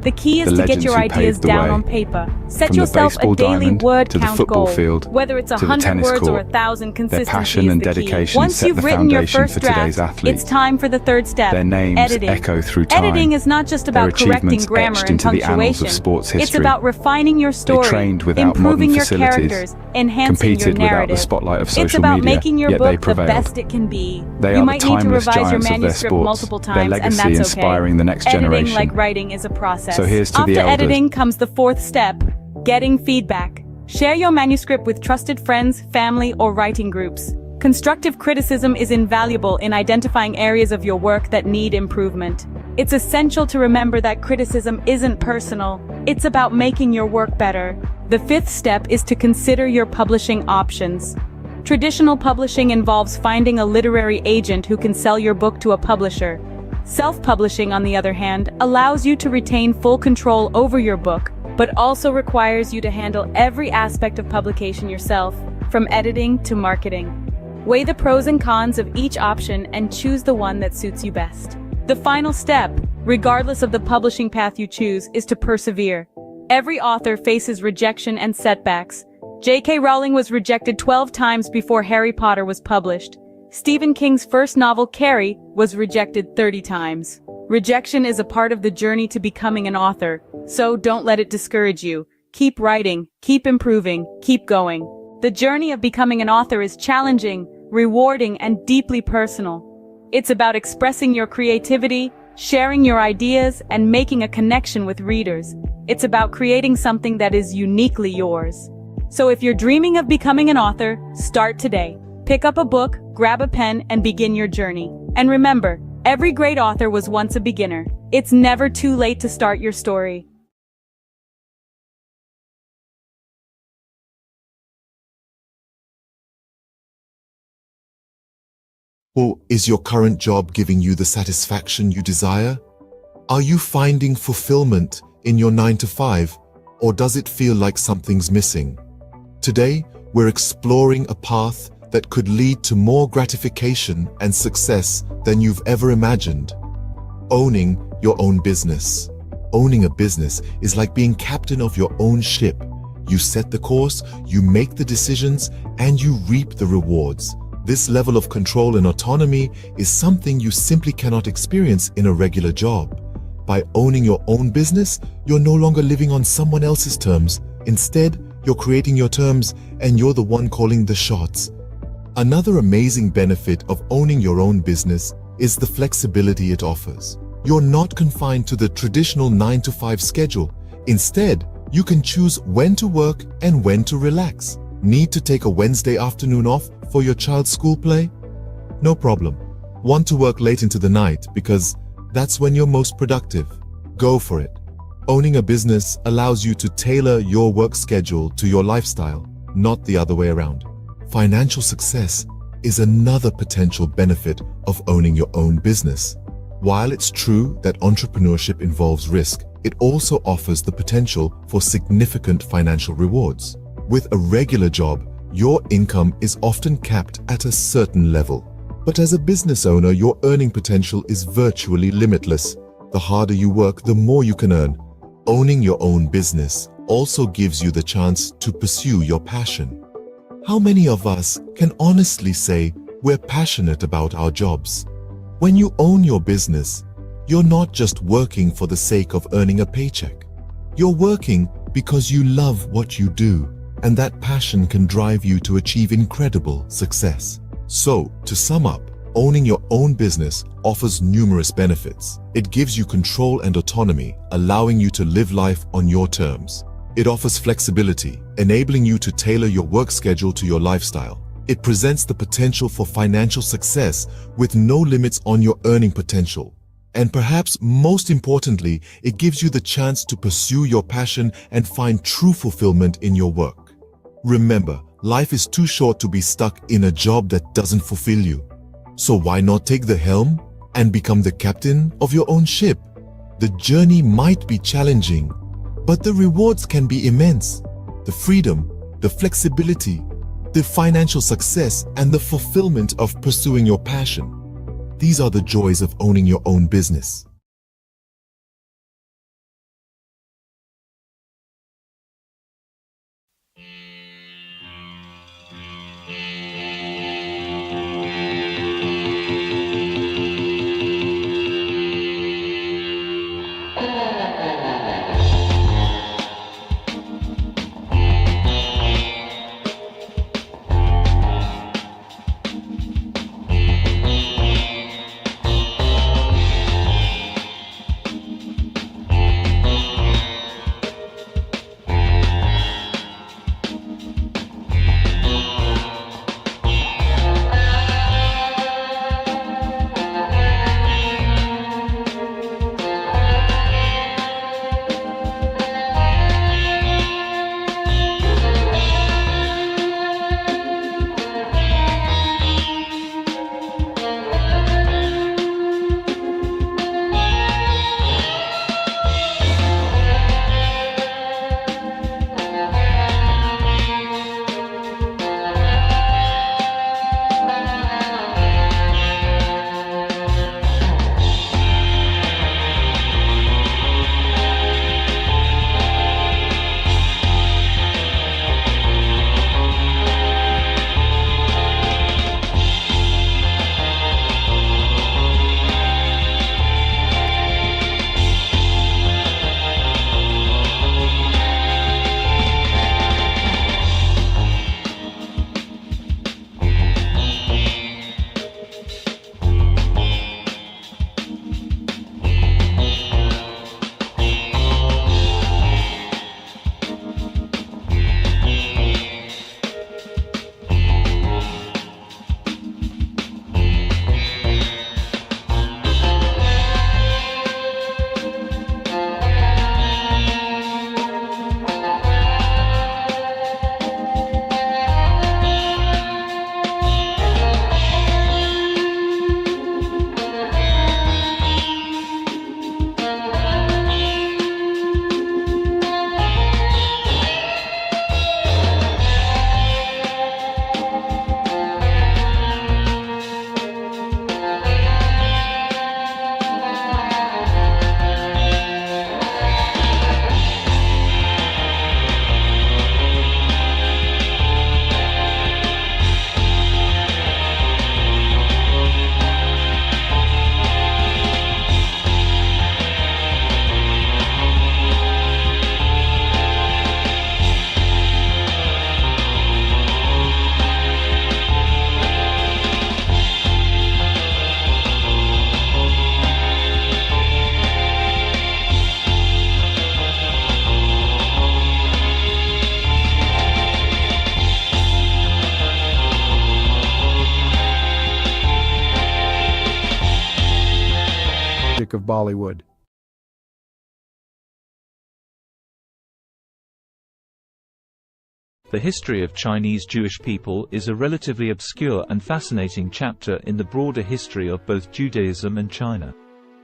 The key is The to get your legends who ideas paved the down way. on paper. Set From the yourself a baseball daily diamond word to the count football goal. field, Whether it's to the 100 tennis words or court. 1,000, Their consistency passion is and the key. dedication Once set you've the written your foundation first for today's draft, athletes. it's time for the third step, Their names editing. echo through time. Editing is not just Their about correcting achievements grammar etched and into the annals punctuation. of sports It's history. about refining your story, trained without improving modern your facilities, characters, enhancing your competed without narrative. the spotlight of social It's about media, making your yet they book the prevailed. best it can be. They You are the might need to timeless revise your giants of their manuscript sports, multiple their times, and legacy that's okay. inspiring the next Editing, generation. like writing, is a process. So here's to After the elders. editing comes the fourth step, getting feedback. Share your manuscript with trusted friends, family, or writing groups. Constructive criticism is invaluable in identifying areas of your work that need improvement. It's essential to remember that criticism isn't personal. It's about making your work better. The fifth step is to consider your publishing options. Traditional publishing involves finding a literary agent who can sell your book to a publisher. Self-publishing, on the other hand, allows you to retain full control over your book, but also requires you to handle every aspect of publication yourself, from editing to marketing. Weigh the pros and cons of each option and choose the one that suits you best. The final step, regardless of the publishing path you choose, is to persevere. Every author faces rejection and setbacks. J.K. Rowling was rejected 12 times before Harry Potter was published. Stephen King's first novel, Carrie, was rejected 30 times. Rejection is a part of the journey to becoming an author, so don't let it discourage you. Keep writing, keep improving, keep going. The journey of becoming an author is challenging, rewarding, and deeply personal. It's about expressing your creativity, sharing your ideas, and making a connection with readers. It's about creating something that is uniquely yours. So if you're dreaming of becoming an author, start today. Pick up a book, grab a pen, and begin your journey. And remember, every great author was once a beginner. It's never too late to start your story. Or is your current job giving you the satisfaction you desire? Are you finding fulfillment in your 9-to-5, or does it feel like something's missing? Today, we're exploring a path that could lead to more gratification and success than you've ever imagined. Owning your own business. Owning a business is like being captain of your own ship. You set the course, you make the decisions, and you reap the rewards. This level of control and autonomy is something you simply cannot experience in a regular job. By owning your own business, you're no longer living on someone else's terms. Instead, you're creating your terms, and you're the one calling the shots. Another amazing benefit of owning your own business is the flexibility it offers. You're not confined to the traditional 9-to-5 schedule. Instead, you can choose when to work and when to relax. Need to take a Wednesday afternoon off for your child's school play? No problem. Want to work late into the night because that's when you're most productive? Go for it. Owning a business allows you to tailor your work schedule to your lifestyle, not the other way around. Financial success is another potential benefit of owning your own business. While it's true that entrepreneurship involves risk, it also offers the potential for significant financial rewards. With a regular job, your income is often capped at a certain level. But as a business owner, your earning potential is virtually limitless. The harder you work, the more you can earn. Owning your own business also gives you the chance to pursue your passion. How many of us can honestly say we're passionate about our jobs? When you own your business, you're not just working for the sake of earning a paycheck. You're working because you love what you do, and that passion can drive you to achieve incredible success. So, to sum up, owning your own business offers numerous benefits. It gives you control and autonomy, allowing you to live life on your terms. It offers flexibility, enabling you to tailor your work schedule to your lifestyle. It presents the potential for financial success with no limits on your earning potential. And perhaps most importantly, it gives you the chance to pursue your passion and find true fulfillment in your work. Remember, life is too short to be stuck in a job that doesn't fulfill you. So why not take the helm and become the captain of your own ship? The journey might be challenging, but the rewards can be immense. The freedom, the flexibility, the financial success, and the fulfillment of pursuing your passion. These are the joys of owning your own business. of Bollywood. The history of Chinese Jewish people is a relatively obscure and fascinating chapter in the broader history of both Judaism and China.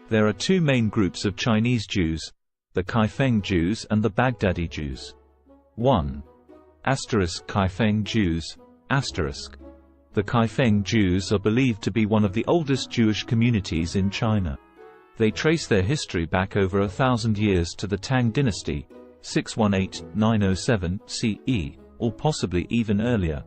There are two main groups of Chinese Jews, the Kaifeng Jews and the Baghdadi Jews. 1. Kaifeng Jews. The Kaifeng Jews are believed to be one of the oldest Jewish communities in China. They trace their history back over 1,000 years to the Tang dynasty, 618–907 CE, or possibly even earlier.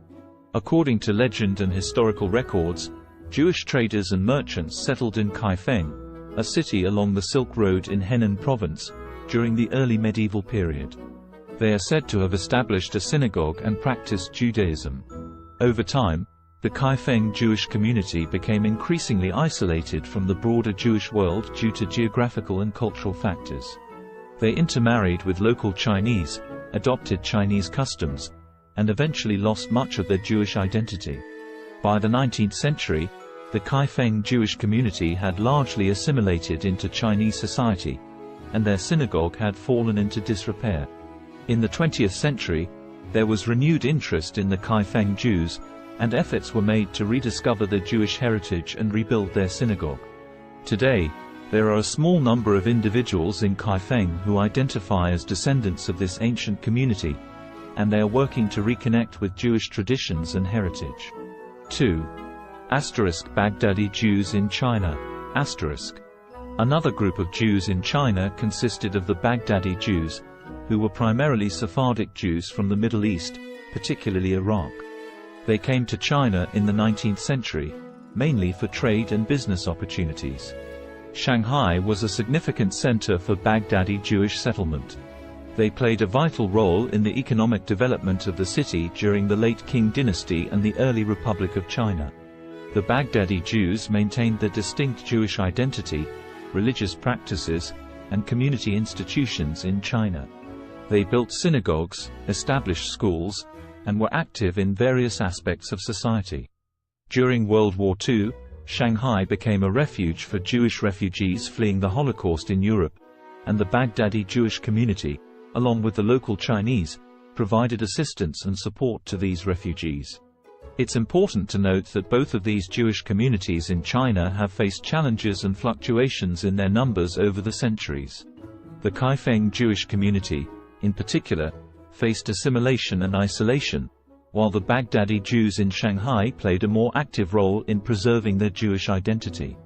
According to legend and historical records, Jewish traders and merchants settled in Kaifeng, a city along the Silk Road in Henan province, during the early medieval period. They are said to have established a synagogue and practiced Judaism. Over time, the Kaifeng Jewish community became increasingly isolated from the broader Jewish world due to geographical and cultural factors. They intermarried with local Chinese, adopted Chinese customs, and eventually lost much of their Jewish identity. By the 19th century, the Kaifeng Jewish community had largely assimilated into Chinese society, and their synagogue had fallen into disrepair. In the 20th century, there was renewed interest in the Kaifeng Jews, and efforts were made to rediscover their Jewish heritage and rebuild their synagogue. Today, there are a small number of individuals in Kaifeng who identify as descendants of this ancient community, and they are working to reconnect with Jewish traditions and heritage. 2. Baghdadi Jews in China. Another group of Jews in China consisted of the Baghdadi Jews, who were primarily Sephardic Jews from the Middle East, particularly Iraq. They came to China in the 19th century, mainly for trade and business opportunities. Shanghai was a significant center for Baghdadi Jewish settlement. They played a vital role in the economic development of the city during the late Qing dynasty and the early Republic of China. The Baghdadi Jews maintained their distinct Jewish identity, religious practices, and community institutions in China. They built synagogues, established schools, and were active in various aspects of society. During World War II, Shanghai became a refuge for Jewish refugees fleeing the Holocaust in Europe, and the Baghdadi Jewish community, along with the local Chinese, provided assistance and support to these refugees. It's important to note that both of these Jewish communities in China have faced challenges and fluctuations in their numbers over the centuries. The Kaifeng Jewish community, in particular, faced assimilation and isolation, while the Baghdadi Jews in Shanghai played a more active role in preserving their Jewish identity.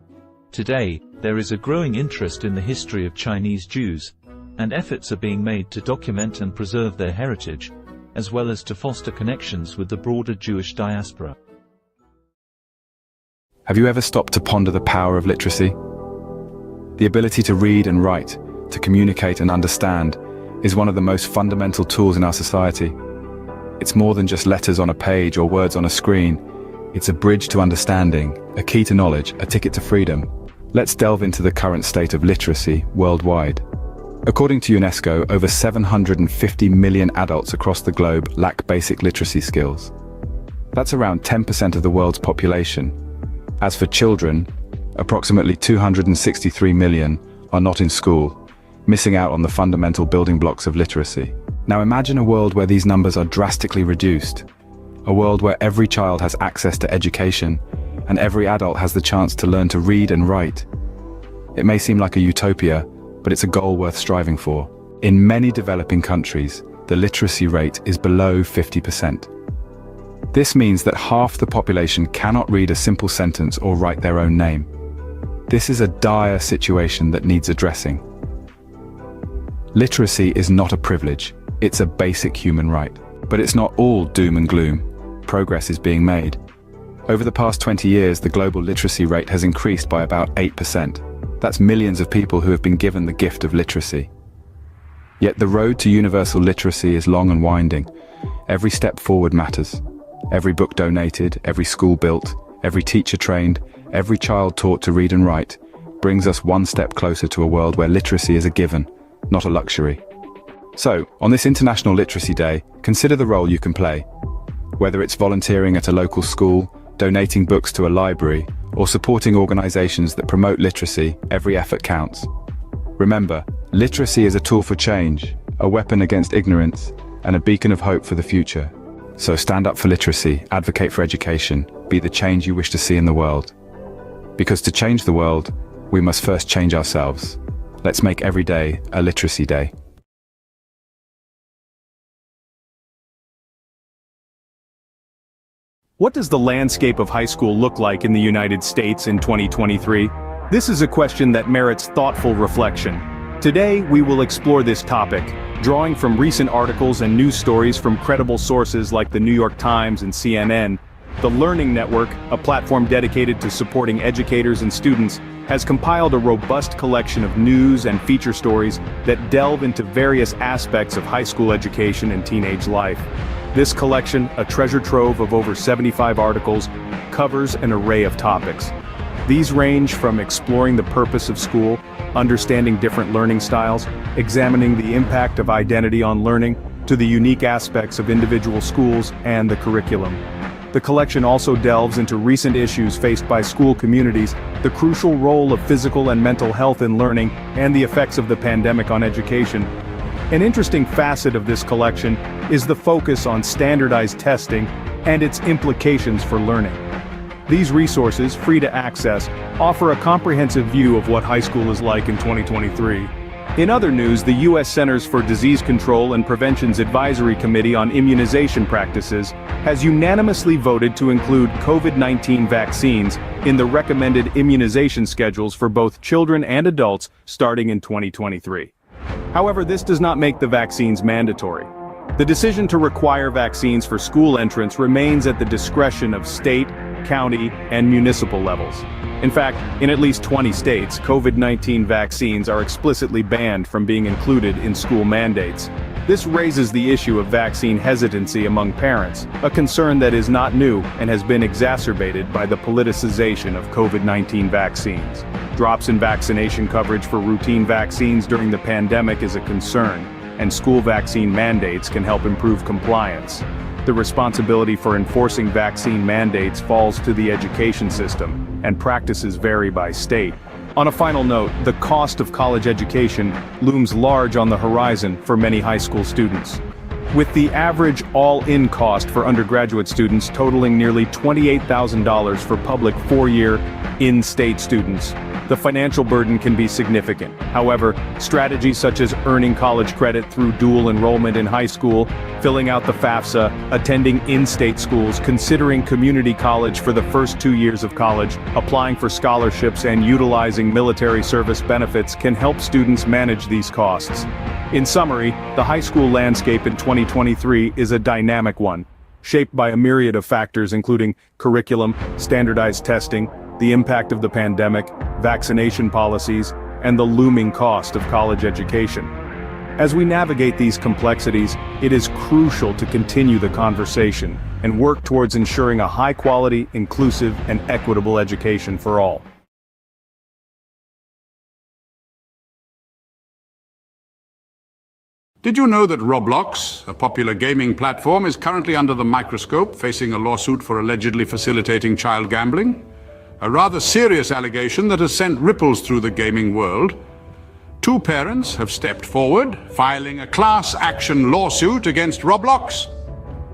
Today, there is a growing interest in the history of Chinese Jews, and efforts are being made to document and preserve their heritage, as well as to foster connections with the broader Jewish diaspora. Have you ever stopped to ponder the power of literacy? The ability to read and write, to communicate and understand, is one of the most fundamental tools in our society. It's more than just letters on a page or words on a screen. It's a bridge to understanding, a key to knowledge, a ticket to freedom. Let's delve into the current state of literacy worldwide. According to UNESCO, over 750 million adults across the globe lack basic literacy skills. That's around 10% of the world's population. As for children, approximately 263 million are not in school, missing out on the fundamental building blocks of literacy. Now imagine a world where these numbers are drastically reduced. A world where every child has access to education, and every adult has the chance to learn to read and write. It may seem like a utopia, but it's a goal worth striving for. In many developing countries, the literacy rate is below 50%. This means that half the population cannot read a simple sentence or write their own name. This is a dire situation that needs addressing. Literacy is not a privilege, it's a basic human right. But it's not all doom and gloom. Progress is being made. Over the past 20 years, the global literacy rate has increased by about 8%. That's millions of people who have been given the gift of literacy. Yet the road to universal literacy is long and winding. Every step forward matters. Every book donated, every school built, every teacher trained, every child taught to read and write, brings us one step closer to a world where literacy is a given, not a luxury. So, on this International Literacy Day, consider the role you can play. Whether it's volunteering at a local school, donating books to a library, or supporting organizations that promote literacy, every effort counts. Remember, literacy is a tool for change, a weapon against ignorance, and a beacon of hope for the future. So stand up for literacy, advocate for education, be the change you wish to see in the world. Because to change the world, we must first change ourselves. Let's make every day a literacy day. What does the landscape of high school look like in the United States in 2023? This is a question that merits thoughtful reflection. Today, we will explore this topic, drawing from recent articles and news stories from credible sources like the New York Times and CNN. The Learning Network, a platform dedicated to supporting educators and students, has compiled a robust collection of news and feature stories that delve into various aspects of high school education and teenage life. This collection, a treasure trove of over 75 articles, covers an array of topics. These range from exploring the purpose of school, understanding different learning styles, examining the impact of identity on learning, to the unique aspects of individual schools and the curriculum. The collection also delves into recent issues faced by school communities, the crucial role of physical and mental health in learning, and the effects of the pandemic on education. An interesting facet of this collection is the focus on standardized testing and its implications for learning. These resources, free to access, offer a comprehensive view of what high school is like in 2023. In other news, the U.S. Centers for Disease Control and Prevention's Advisory Committee on Immunization Practices has unanimously voted to include COVID-19 vaccines in the recommended immunization schedules for both children and adults starting in 2023. However, this does not make the vaccines mandatory. The decision to require vaccines for school entrance remains at the discretion of state, county, and municipal levels. In fact, in at least 20 states, COVID-19 vaccines are explicitly banned from being included in school mandates. This raises the issue of vaccine hesitancy among parents, a concern that is not new and has been exacerbated by the politicization of COVID-19 vaccines. Drops in vaccination coverage for routine vaccines during the pandemic is a concern, and school vaccine mandates can help improve compliance. The responsibility for enforcing vaccine mandates falls to the education system, and practices vary by state. On a final note, the cost of college education looms large on the horizon for many high school students. With the average all-in cost for undergraduate students totaling nearly $28,000 for public four-year, in-state students, the financial burden can be significant. However, strategies such as earning college credit through dual enrollment in high school, filling out the FAFSA, attending in-state schools, considering community college for the first 2 years of college, applying for scholarships, and utilizing military service benefits can help students manage these costs. In summary, the high school landscape in 2023 is a dynamic one, shaped by a myriad of factors including curriculum, standardized testing, the impact of the pandemic, vaccination policies, and the looming cost of college education. As we navigate these complexities, it is crucial to continue the conversation and work towards ensuring a high-quality, inclusive, and equitable education for all. Did you know that Roblox, a popular gaming platform, is currently under the microscope, facing a lawsuit for allegedly facilitating child gambling? A rather serious allegation that has sent ripples through the gaming world. Two parents have stepped forward, filing a class action lawsuit against Roblox,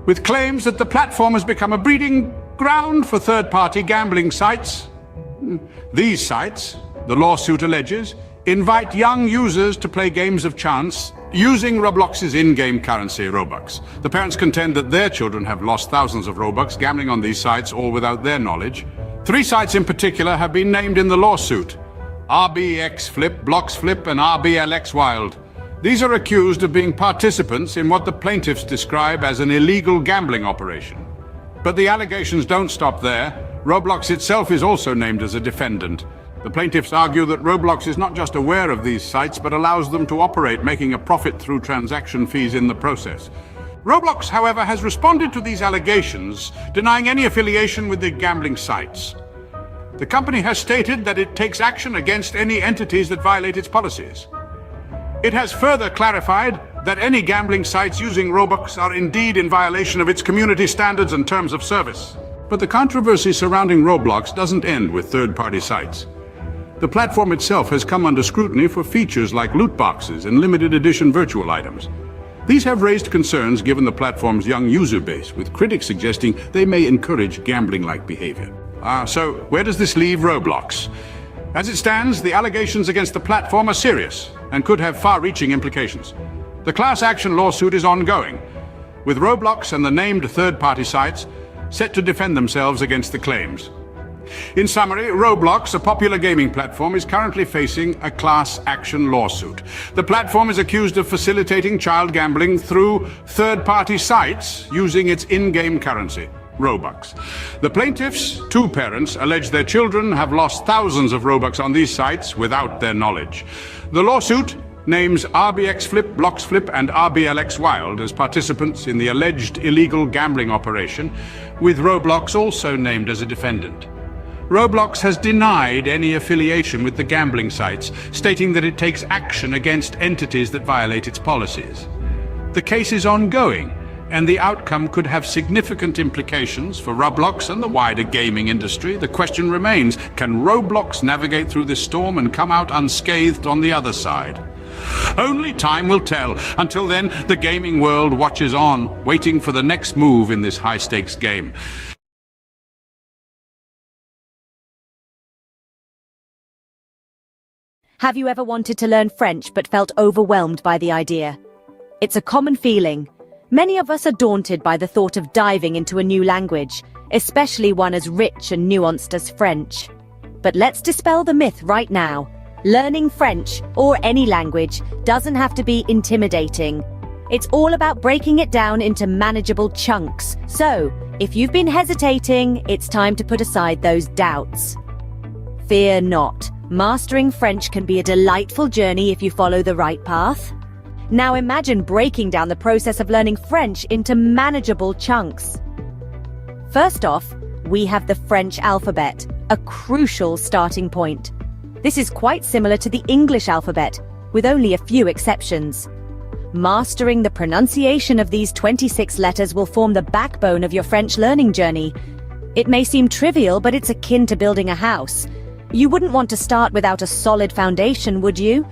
with claims that the platform has become a breeding ground for third-party gambling sites. These sites, the lawsuit alleges, invite young users to play games of chance using Roblox's in-game currency, Robux. The parents contend that their children have lost thousands of Robux gambling on these sites, all without their knowledge. 3 sites in particular have been named in the lawsuit: RBX Flip, Blocks Flip, and RBLX Wild. These are accused of being participants in what the plaintiffs describe as an illegal gambling operation. But the allegations don't stop there. Roblox itself is also named as a defendant. The plaintiffs argue that Roblox is not just aware of these sites, but allows them to operate, making a profit through transaction fees in the process. Roblox, however, has responded to these allegations, denying any affiliation with the gambling sites. The company has stated that it takes action against any entities that violate its policies. It has further clarified that any gambling sites using Robux are indeed in violation of its community standards and terms of service. But the controversy surrounding Roblox doesn't end with third-party sites. The platform itself has come under scrutiny for features like loot boxes and limited edition virtual items. These have raised concerns given the platform's young user base, with critics suggesting they may encourage gambling-like behavior. So where does this leave Roblox? As it stands, the allegations against the platform are serious and could have far-reaching implications. The class action lawsuit is ongoing, with Roblox and the named third-party sites set to defend themselves against the claims. In summary, Roblox, a popular gaming platform, is currently facing a class action lawsuit. The platform is accused of facilitating child gambling through third-party sites using its in-game currency, Robux. The plaintiffs, two parents, allege their children have lost thousands of Robux on these sites without their knowledge. The lawsuit names RBX Flip, Blocks Flip, and RBLX Wild as participants in the alleged illegal gambling operation, with Roblox also named as a defendant. Roblox has denied any affiliation with the gambling sites, stating that it takes action against entities that violate its policies. The case is ongoing, and the outcome could have significant implications for Roblox and the wider gaming industry. The question remains, can Roblox navigate through this storm and come out unscathed on the other side? Only time will tell. Until then, the gaming world watches on, waiting for the next move in this high-stakes game. Have you ever wanted to learn French but felt overwhelmed by the idea? It's a common feeling. Many of us are daunted by the thought of diving into a new language, especially one as rich and nuanced as French. But let's dispel the myth right now. Learning French, or any language, doesn't have to be intimidating. It's all about breaking it down into manageable chunks. So, if you've been hesitating, it's time to put aside those doubts. Fear not. Mastering French can be a delightful journey if you follow the right path. Now imagine breaking down the process of learning French into manageable chunks. First off, we have the French alphabet, a crucial starting point. This is quite similar to the English alphabet, with only a few exceptions. Mastering the pronunciation of these 26 letters will form the backbone of your French learning journey. It may seem trivial, but it's akin to building a house. You wouldn't want to start without a solid foundation, would you?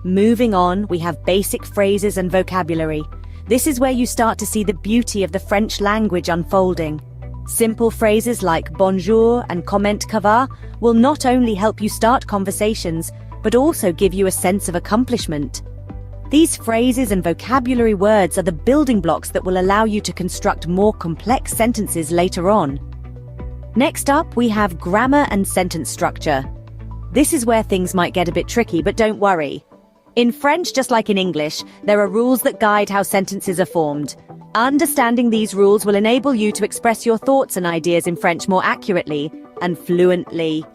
Moving on, we have basic phrases and vocabulary. This is where you start to see the beauty of the French language unfolding. Simple phrases like bonjour and comment ça va will not only help you start conversations, but also give you a sense of accomplishment. These phrases and vocabulary words are the building blocks that will allow you to construct more complex sentences later on. Next up, we have grammar and sentence structure. This is where things might get a bit tricky, but don't worry. In French, just like in English, there are rules that guide how sentences are formed. Understanding these rules will enable you to express your thoughts and ideas in French more accurately and fluently.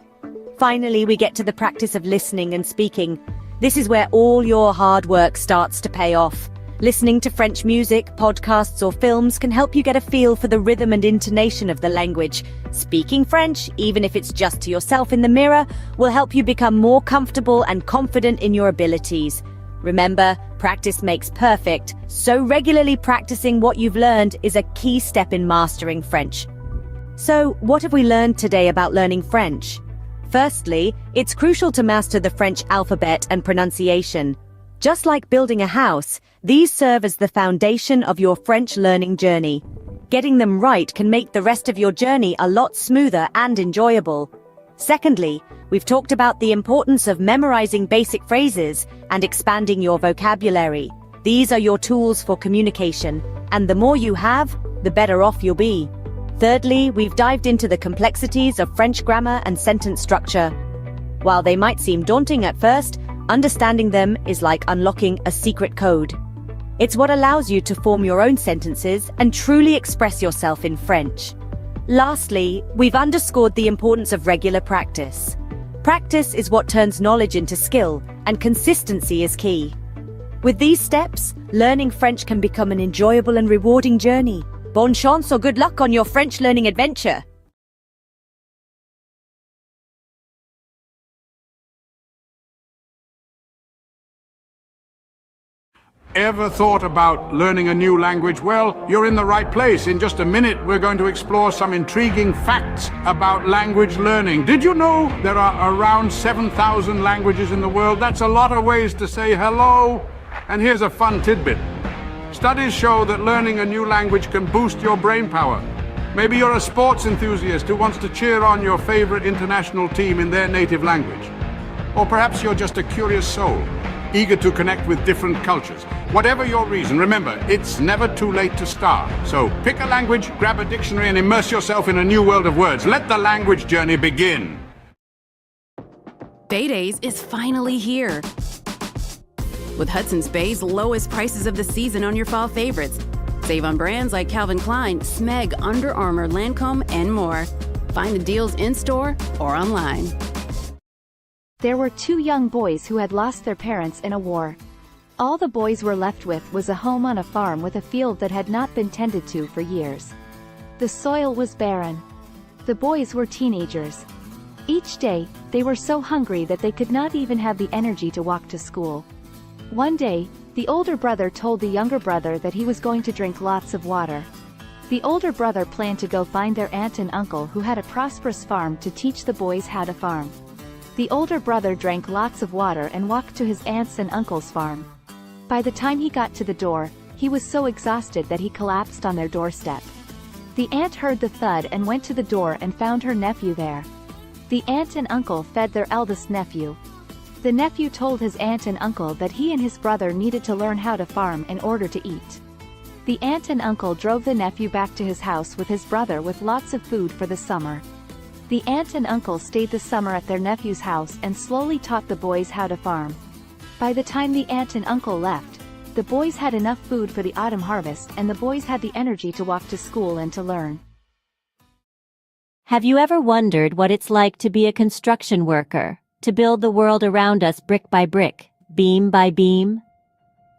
Finally, we get to the practice of listening and speaking. This is where all your hard work starts to pay off. Listening to French music, podcasts, or films can help you get a feel for the rhythm and intonation of the language. Speaking French, even if it's just to yourself in the mirror, will help you become more comfortable and confident in your abilities. Remember, practice makes perfect, so regularly practicing what you've learned is a key step in mastering French. So, what have we learned today about learning French? Firstly, it's crucial to master the French alphabet and pronunciation. Just like building a house, these serve as the foundation of your French learning journey. Getting them right can make the rest of your journey a lot smoother and enjoyable. Secondly, we've talked about the importance of memorizing basic phrases and expanding your vocabulary. These are your tools for communication, and the more you have, the better off you'll be. Thirdly, we've dived into the complexities of French grammar and sentence structure. While they might seem daunting at first, understanding them is like unlocking a secret code. It's what allows you to form your own sentences and truly express yourself in French. Lastly, we've underscored the importance of regular practice. Practice is what turns knowledge into skill, and consistency is key. With these steps, learning French can become an enjoyable and rewarding journey. Bonne chance or good luck on your French learning adventure! ever thought about learning a new language? Well, you're in the right place. In just a minute, we're going to explore some intriguing facts about language learning. Did you know there are around 7,000 languages in the world? That's a lot of ways to say hello. And here's a fun tidbit. Studies show that learning a new language can boost your brain power. Maybe you're a sports enthusiast who wants to cheer on your favorite international team in their native language. Or perhaps you're just a curious soul, eager to connect with different cultures. Whatever your reason, remember, it's never too late to start. So pick a language, grab a dictionary, and immerse yourself in a new world of words. Let the language journey begin. Bay Days is finally here. With Hudson's Bay's lowest prices of the season on your fall favorites. Save on brands like Calvin Klein, Smeg, Under Armour, Lancome, and more. Find the deals in-store or online. There were two young boys who had lost their parents in a war. All the boys were left with was a home on a farm with a field that had not been tended to for years. The soil was barren. The boys were teenagers. Each day, they were so hungry that they could not even have the energy to walk to school. One day, the older brother told the younger brother that he was going to drink lots of water. The older brother planned to go find their aunt and uncle who had a prosperous farm to teach the boys how to farm. The older brother drank lots of water and walked to his aunt's and uncle's farm. By the time he got to the door, he was so exhausted that he collapsed on their doorstep. The aunt heard the thud and went to the door and found her nephew there. The aunt and uncle fed their eldest nephew. The nephew told his aunt and uncle that he and his brother needed to learn how to farm in order to eat. The aunt and uncle drove the nephew back to his house with his brother with lots of food for the summer. The aunt and uncle stayed the summer at their nephew's house and slowly taught the boys how to farm. By the time the aunt and uncle left, the boys had enough food for the autumn harvest and the boys had the energy to walk to school and to learn. Have you ever wondered what it's like to be a construction worker, to build the world around us brick by brick, beam by beam?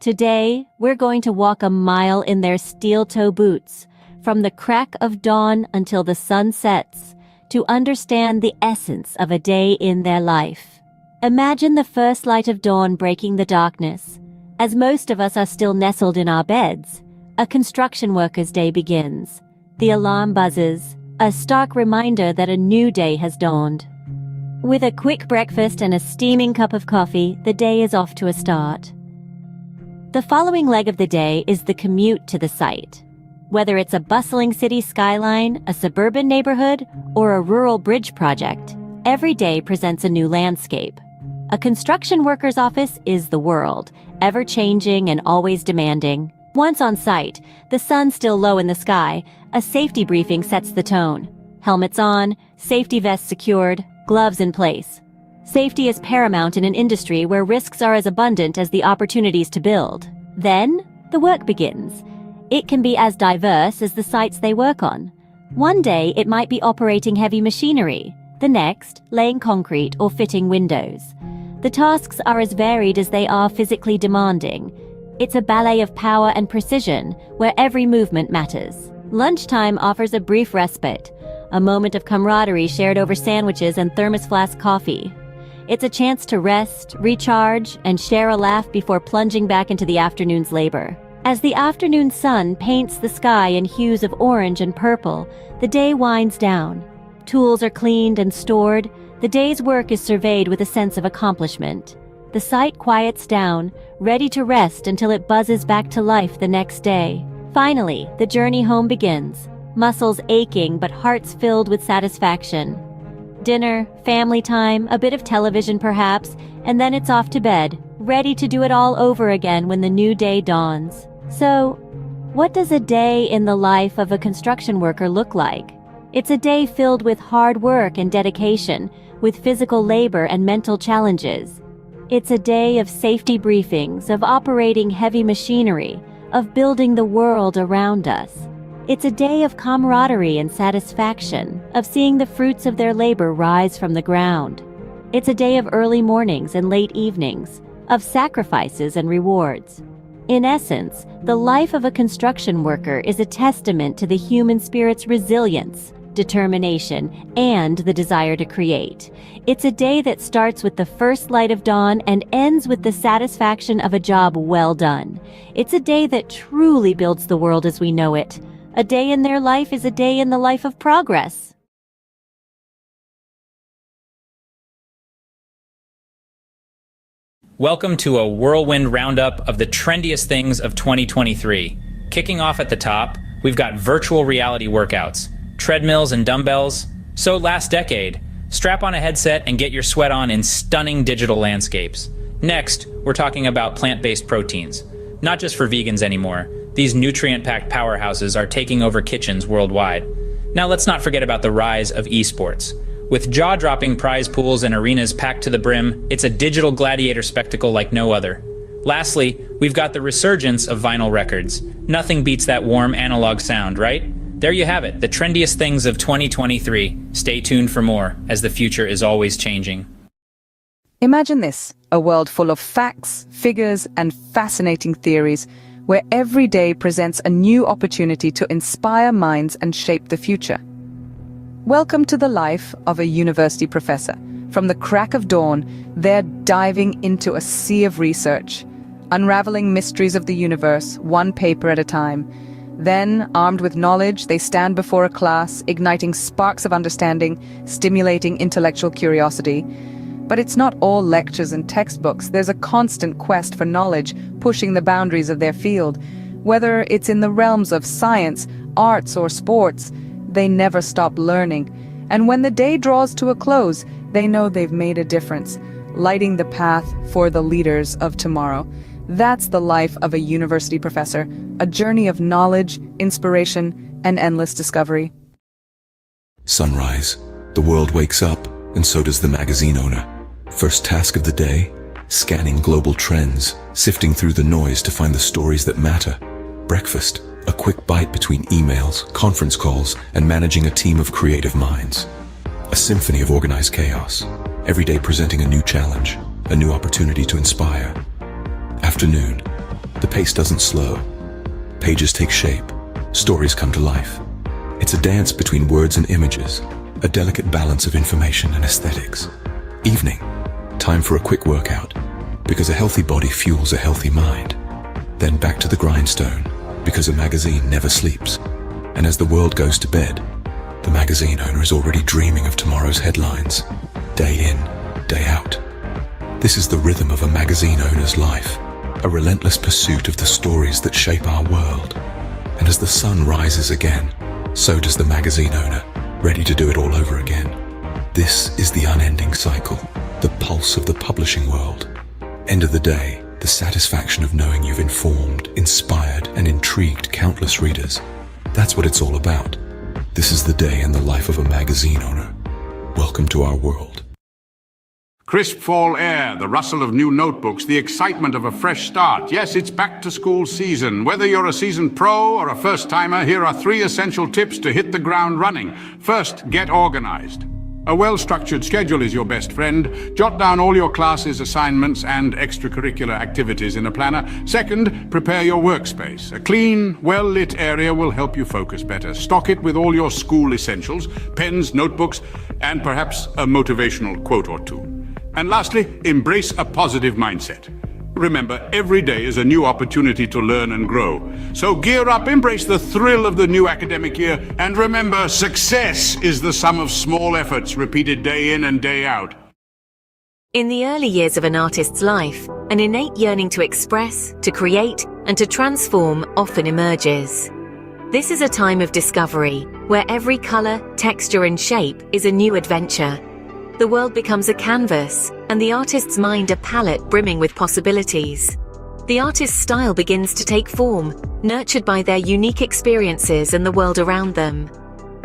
Today, we're going to walk a mile in their steel-toe boots, from the crack of dawn until the sun sets, to understand the essence of a day in their life. Imagine the first light of dawn breaking the darkness. As most of us are still nestled in our beds, a construction worker's day begins. The alarm buzzes, a stark reminder that a new day has dawned. With a quick breakfast and a steaming cup of coffee, the day is off to a start. The following leg of the day is the commute to the site. Whether it's a bustling city skyline, a suburban neighborhood, or a rural bridge project, every day presents a new landscape. A construction worker's office is the world, ever-changing and always demanding. Once on site, the sun still low in the sky, a safety briefing sets the tone. Helmets on, safety vests secured, gloves in place. Safety is paramount in an industry where risks are as abundant as the opportunities to build. Then, the work begins. It can be as diverse as the sites they work on. One day, it might be operating heavy machinery. The next, laying concrete or fitting windows. The tasks are as varied as they are physically demanding. It's a ballet of power and precision, where every movement matters. Lunchtime offers a brief respite, a moment of camaraderie shared over sandwiches and thermos flask coffee. It's a chance to rest, recharge, and share a laugh before plunging back into the afternoon's labor. As the afternoon sun paints the sky in hues of orange and purple, the day winds down. Tools are cleaned and stored. The day's work is surveyed with a sense of accomplishment. The site quiets down, ready to rest until it buzzes back to life the next day. Finally, the journey home begins. Muscles aching but hearts filled with satisfaction. Dinner, family time, a bit of television perhaps, and then it's off to bed, ready to do it all over again when the new day dawns. So, what does a day in the life of a construction worker look like? It's a day filled with hard work and dedication, with physical labor and mental challenges. It's a day of safety briefings, of operating heavy machinery, of building the world around us. It's a day of camaraderie and satisfaction, of seeing the fruits of their labor rise from the ground. It's a day of early mornings and late evenings, of sacrifices and rewards. In essence, the life of a construction worker is a testament to the human spirit's resilience, determination, and the desire to create. It's a day that starts with the first light of dawn and ends with the satisfaction of a job well done. It's a day that truly builds the world as we know it. A day in their life is a day in the life of progress. Welcome to a whirlwind roundup of the trendiest things of 2023. Kicking off at the top, we've got virtual reality workouts, treadmills and dumbbells. So last decade, strap on a headset and get your sweat on in stunning digital landscapes. Next, we're talking about plant-based proteins. Not just for vegans anymore. These nutrient-packed powerhouses are taking over kitchens worldwide. Now let's not forget about the rise of esports. With jaw-dropping prize pools and arenas packed to the brim, it's a digital gladiator spectacle like no other. Lastly, we've got the resurgence of vinyl records. Nothing beats that warm analog sound, right? There you have it, the trendiest things of 2023. Stay tuned for more, as the future is always changing. Imagine this, a world full of facts, figures, and fascinating theories, where every day presents a new opportunity to inspire minds and shape the future. Welcome to the life of a university professor. From the crack of dawn, they're diving into a sea of research, unraveling mysteries of the universe, one paper at a time. Then, armed with knowledge, they stand before a class, igniting sparks of understanding, stimulating intellectual curiosity. But it's not all lectures and textbooks. There's a constant quest for knowledge, pushing the boundaries of their field. Whether it's in the realms of science, arts, or sports, they never stop learning. And when the day draws to a close, they know they've made a difference, lighting the path for the leaders of tomorrow. That's the life of a university professor, a journey of knowledge, inspiration, and endless discovery. Sunrise. The world wakes up, and so does the magazine owner. First task of the day, scanning global trends, sifting through the noise to find the stories that matter. Breakfast. A quick bite between emails, conference calls, and managing a team of creative minds. A symphony of organized chaos, every day presenting a new challenge, a new opportunity to inspire. Afternoon. The pace doesn't slow. Pages take shape, stories come to life. It's a dance between words and images, a delicate balance of information and aesthetics. Evening. Time for a quick workout, because a healthy body fuels a healthy mind. Then back to the grindstone, because a magazine never sleeps. And as the world goes to bed, the magazine owner is already dreaming of tomorrow's headlines, day in, day out. This is the rhythm of a magazine owner's life, a relentless pursuit of the stories that shape our world. And as the sun rises again, so does the magazine owner, ready to do it all over again. This is the unending cycle, the pulse of the publishing world. End of the day, the satisfaction of knowing you've informed, inspired, and intrigued countless readers. That's what it's all about. This is the day in the life of a magazine owner. Welcome to our world. Crisp fall air, the rustle of new notebooks, the excitement of a fresh start. Yes, it's back to school season. Whether you're a seasoned pro or a first-timer, here are 3 essential tips to hit the ground running. First, get organized. A well-structured schedule is your best friend. Jot down all your classes, assignments, and extracurricular activities in a planner. Second, prepare your workspace. A clean, well-lit area will help you focus better. Stock it with all your school essentials, pens, notebooks, and perhaps a motivational quote or two. And lastly, embrace a positive mindset. Remember, every day is a new opportunity to learn and grow. So gear up, embrace the thrill of the new academic year, and remember, success is the sum of small efforts repeated day in and day out. In the early years of an artist's life, an innate yearning to express, to create, and to transform often emerges. This is a time of discovery, where every color, texture, and shape is a new adventure. The world becomes a canvas, and the artist's mind a palette brimming with possibilities. The artist's style begins to take form, nurtured by their unique experiences and the world around them.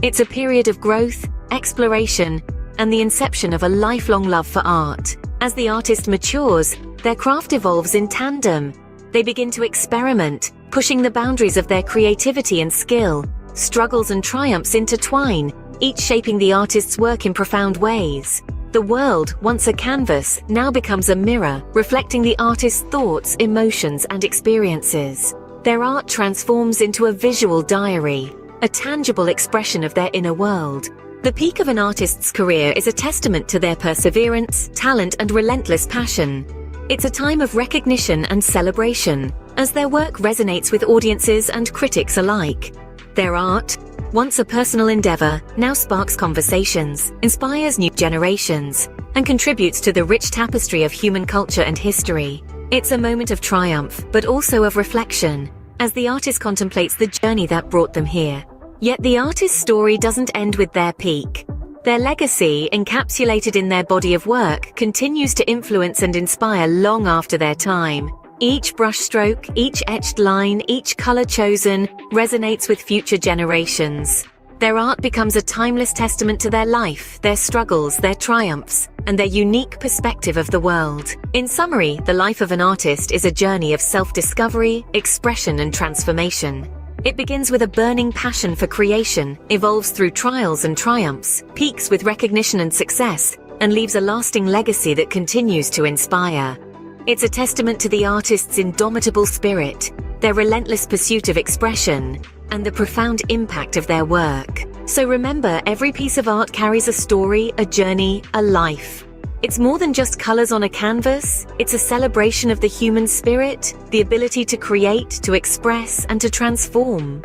It's a period of growth, exploration, and the inception of a lifelong love for art. As the artist matures, their craft evolves in tandem. They begin to experiment, pushing the boundaries of their creativity and skill. Struggles and triumphs intertwine, each shaping the artist's work in profound ways. The world, once a canvas, now becomes a mirror, reflecting the artist's thoughts, emotions, and experiences. Their art transforms into a visual diary, a tangible expression of their inner world. The peak of an artist's career is a testament to their perseverance, talent, and relentless passion. It's a time of recognition and celebration, as their work resonates with audiences and critics alike. Their art, once a personal endeavor, now sparks conversations, inspires new generations, and contributes to the rich tapestry of human culture and history. It's a moment of triumph, but also of reflection, as the artist contemplates the journey that brought them here. Yet the artist's story doesn't end with their peak. Their legacy, encapsulated in their body of work, continues to influence and inspire long after their time. Each brushstroke, each etched line, each color chosen resonates with future generations. Their art becomes a timeless testament to their life, their struggles, their triumphs, and their unique perspective of the world. In summary, the life of an artist is a journey of self-discovery, expression, and transformation. It begins with a burning passion for creation, evolves through trials and triumphs, peaks with recognition and success, and leaves a lasting legacy that continues to inspire. It's a testament to the artist's indomitable spirit, their relentless pursuit of expression, and the profound impact of their work. So remember, every piece of art carries a story, a journey, a life. It's more than just colors on a canvas. It's a celebration of the human spirit, the ability to create, to express, and to transform.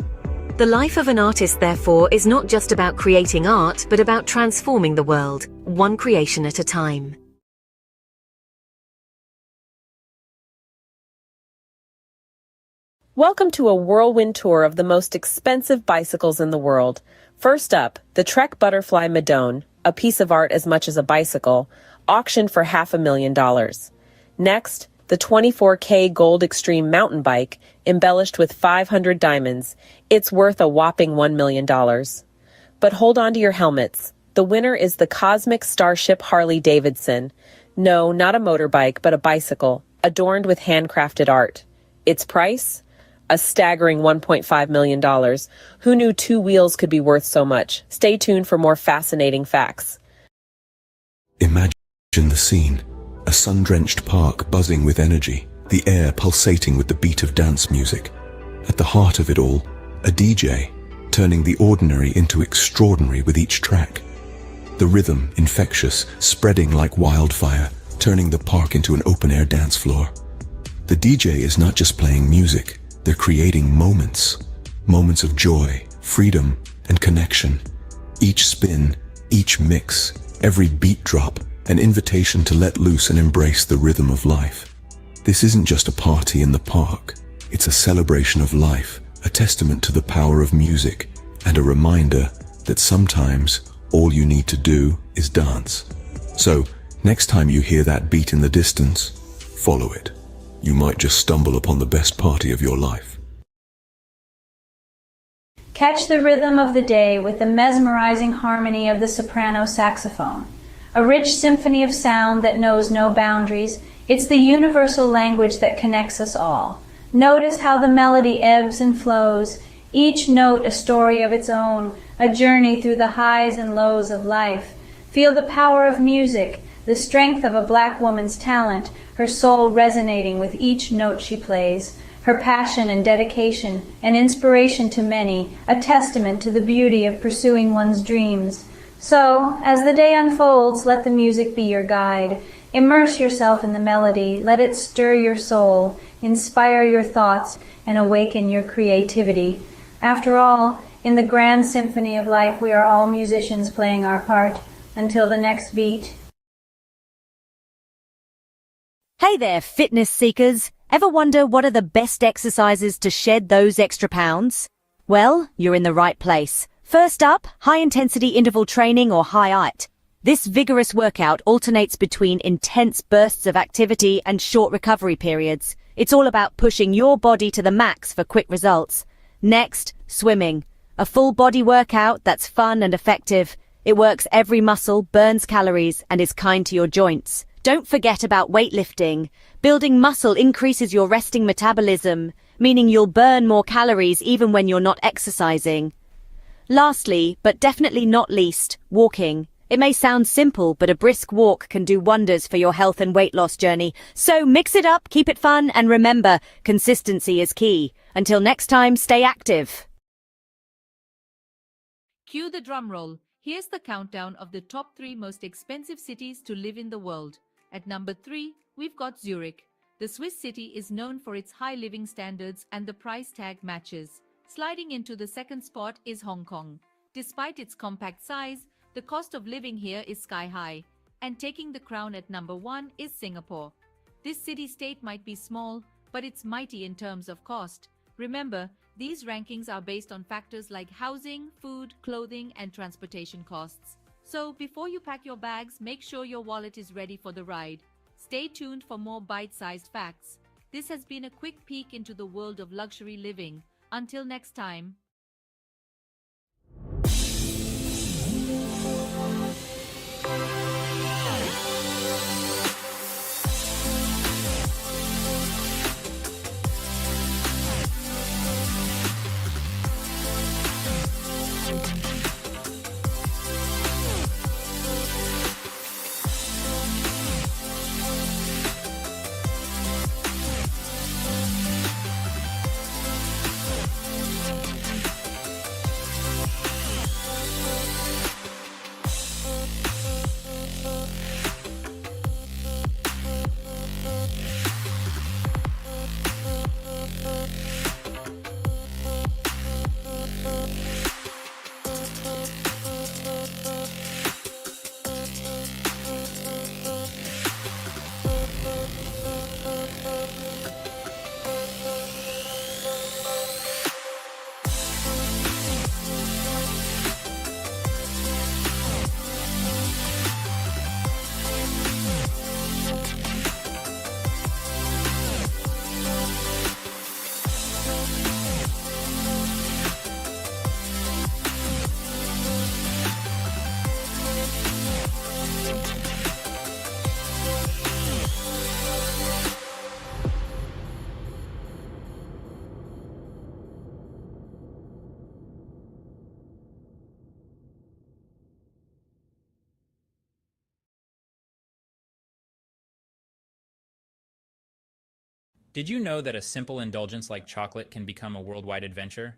The life of an artist, therefore, is not just about creating art, but about transforming the world, one creation at a time. Welcome to a whirlwind tour of the most expensive bicycles in the world. First up, the Trek Butterfly Madone, a piece of art as much as a bicycle, auctioned for $500,000. Next, the 24K Gold Extreme mountain bike, embellished with 500 diamonds. It's worth a whopping $1 million. But hold on to your helmets. The winner is the Cosmic Starship Harley Davidson. No, not a motorbike, but a bicycle, adorned with handcrafted art. Its price? A staggering $1.5 million. Who knew two wheels could be worth so much? Stay tuned for more fascinating facts. Imagine the scene. A sun-drenched park buzzing with energy, the air pulsating with the beat of dance music. At the heart of it all, a DJ, turning the ordinary into extraordinary with each track. The rhythm, infectious, spreading like wildfire, turning the park into an open-air dance floor. The DJ is not just playing music, they're creating moments. Moments of joy, freedom, and connection. Each spin, each mix, every beat drop, an invitation to let loose and embrace the rhythm of life. This isn't just a party in the park. It's a celebration of life, a testament to the power of music, and a reminder that sometimes all you need to do is dance. So, next time you hear that beat in the distance, follow it. You might just stumble upon the best party of your life. Catch the rhythm of the day with the mesmerizing harmony of the soprano saxophone. A rich symphony of sound that knows no boundaries. It's the universal language that connects us all. Notice how the melody ebbs and flows, each note a story of its own, a journey through the highs and lows of life. Feel the power of music, the strength of a black woman's talent, her soul resonating with each note she plays, her passion and dedication, an inspiration to many, a testament to the beauty of pursuing one's dreams. So, as the day unfolds, let the music be your guide. Immerse yourself in the melody, let it stir your soul, inspire your thoughts, and awaken your creativity. After all, in the grand symphony of life, we are all musicians playing our part. Until the next beat. Hey there, fitness seekers. Ever wonder what are the best exercises to shed those extra pounds? Well, you're in the right place. First up, high-intensity interval training or HIIT. This vigorous workout alternates between intense bursts of activity and short recovery periods. It's all about pushing your body to the max for quick results. Next, swimming. A full body workout that's fun and effective. It works every muscle, burns calories, and is kind to your joints. Don't forget about weightlifting. Building muscle increases your resting metabolism, meaning you'll burn more calories even when you're not exercising. Lastly, but definitely not least, walking. It may sound simple, but a brisk walk can do wonders for your health and weight loss journey. So mix it up, keep it fun, and remember, consistency is key. Until next time, stay active. Cue the drum roll. Here's the countdown of the top 3 most expensive cities to live in the world. At number 3, we've got Zurich. The Swiss city is known for its high living standards and the price tag matches. Sliding into the second spot is Hong Kong. Despite its compact size, the cost of living here is sky high. And taking the crown at number 1 is Singapore. This city-state might be small, but it's mighty in terms of cost. Remember, these rankings are based on factors like housing, food, clothing, and transportation costs. So before you pack your bags, make sure your wallet is ready for the ride. Stay tuned for more bite-sized facts. This has been a quick peek into the world of luxury living. Until next time. Did you know that a simple indulgence like chocolate can become a worldwide adventure?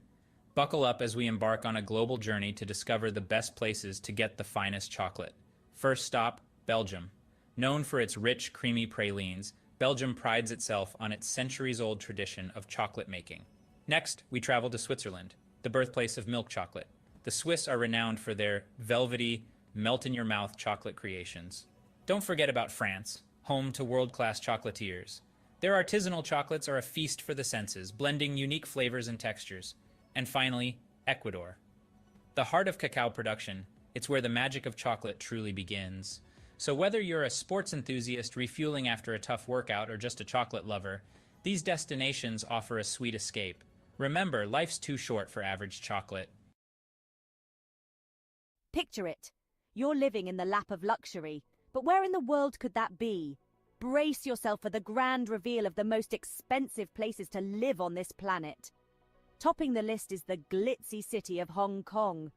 Buckle up as we embark on a global journey to discover the best places to get the finest chocolate. First stop, Belgium. Known for its rich, creamy pralines, Belgium prides itself on its centuries-old tradition of chocolate making. Next, we travel to Switzerland, the birthplace of milk chocolate. The Swiss are renowned for their velvety, melt-in-your-mouth chocolate creations. Don't forget about France, home to world-class chocolatiers. Their artisanal chocolates are a feast for the senses, blending unique flavors and textures. And finally, Ecuador. The heart of cacao production, it's where the magic of chocolate truly begins. So whether you're a sports enthusiast refueling after a tough workout or just a chocolate lover, these destinations offer a sweet escape. Remember, life's too short for average chocolate. Picture it. You're living in the lap of luxury, but where in the world could that be? Brace yourself for the grand reveal of the most expensive places to live on this planet. Topping the list is the glitzy city of Hong Kong.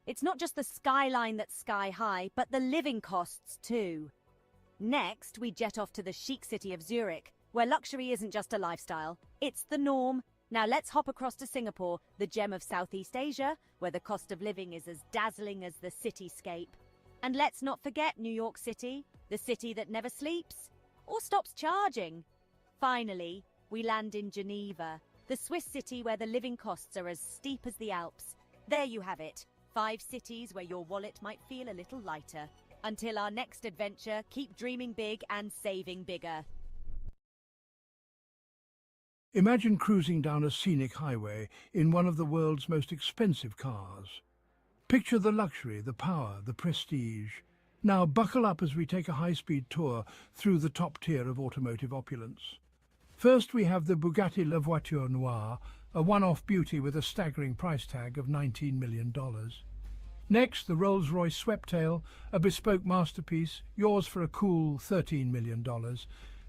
It's not just the skyline that's sky high, but the living costs too. Next, we jet off to the chic city of Zurich, where luxury isn't just a lifestyle, it's the norm. Now let's hop across to Singapore, the gem of Southeast Asia, where the cost of living is as dazzling as the cityscape. And let's not forget New York City, the city that never sleeps or stops charging. Finally, we land in Geneva, the Swiss city where the living costs are as steep as the Alps. There you have it, 5 cities where your wallet might feel a little lighter. Until our next adventure, keep dreaming big and saving bigger. Imagine cruising down a scenic highway in one of the world's most expensive cars. Picture the luxury, the power, the prestige. Now buckle up as we take a high-speed tour through the top tier of automotive opulence. First we have the Bugatti La Voiture Noire, a one-off beauty with a staggering price tag of $19 million. Next, the Rolls-Royce Sweptail, a bespoke masterpiece, yours for a cool $13 million.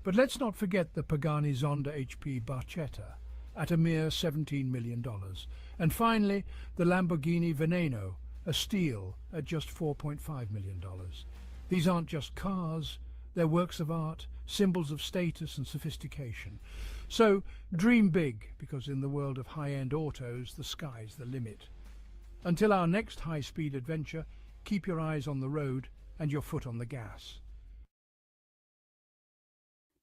But let's not forget the Pagani Zonda HP Barchetta, at a mere $17 million. And finally, the Lamborghini Veneno, a steal at just $4.5 million. These aren't just cars, they're works of art, symbols of status and sophistication. So dream big, because in the world of high-end autos, the sky's the limit. Until our next high-speed adventure, keep your eyes on the road and your foot on the gas.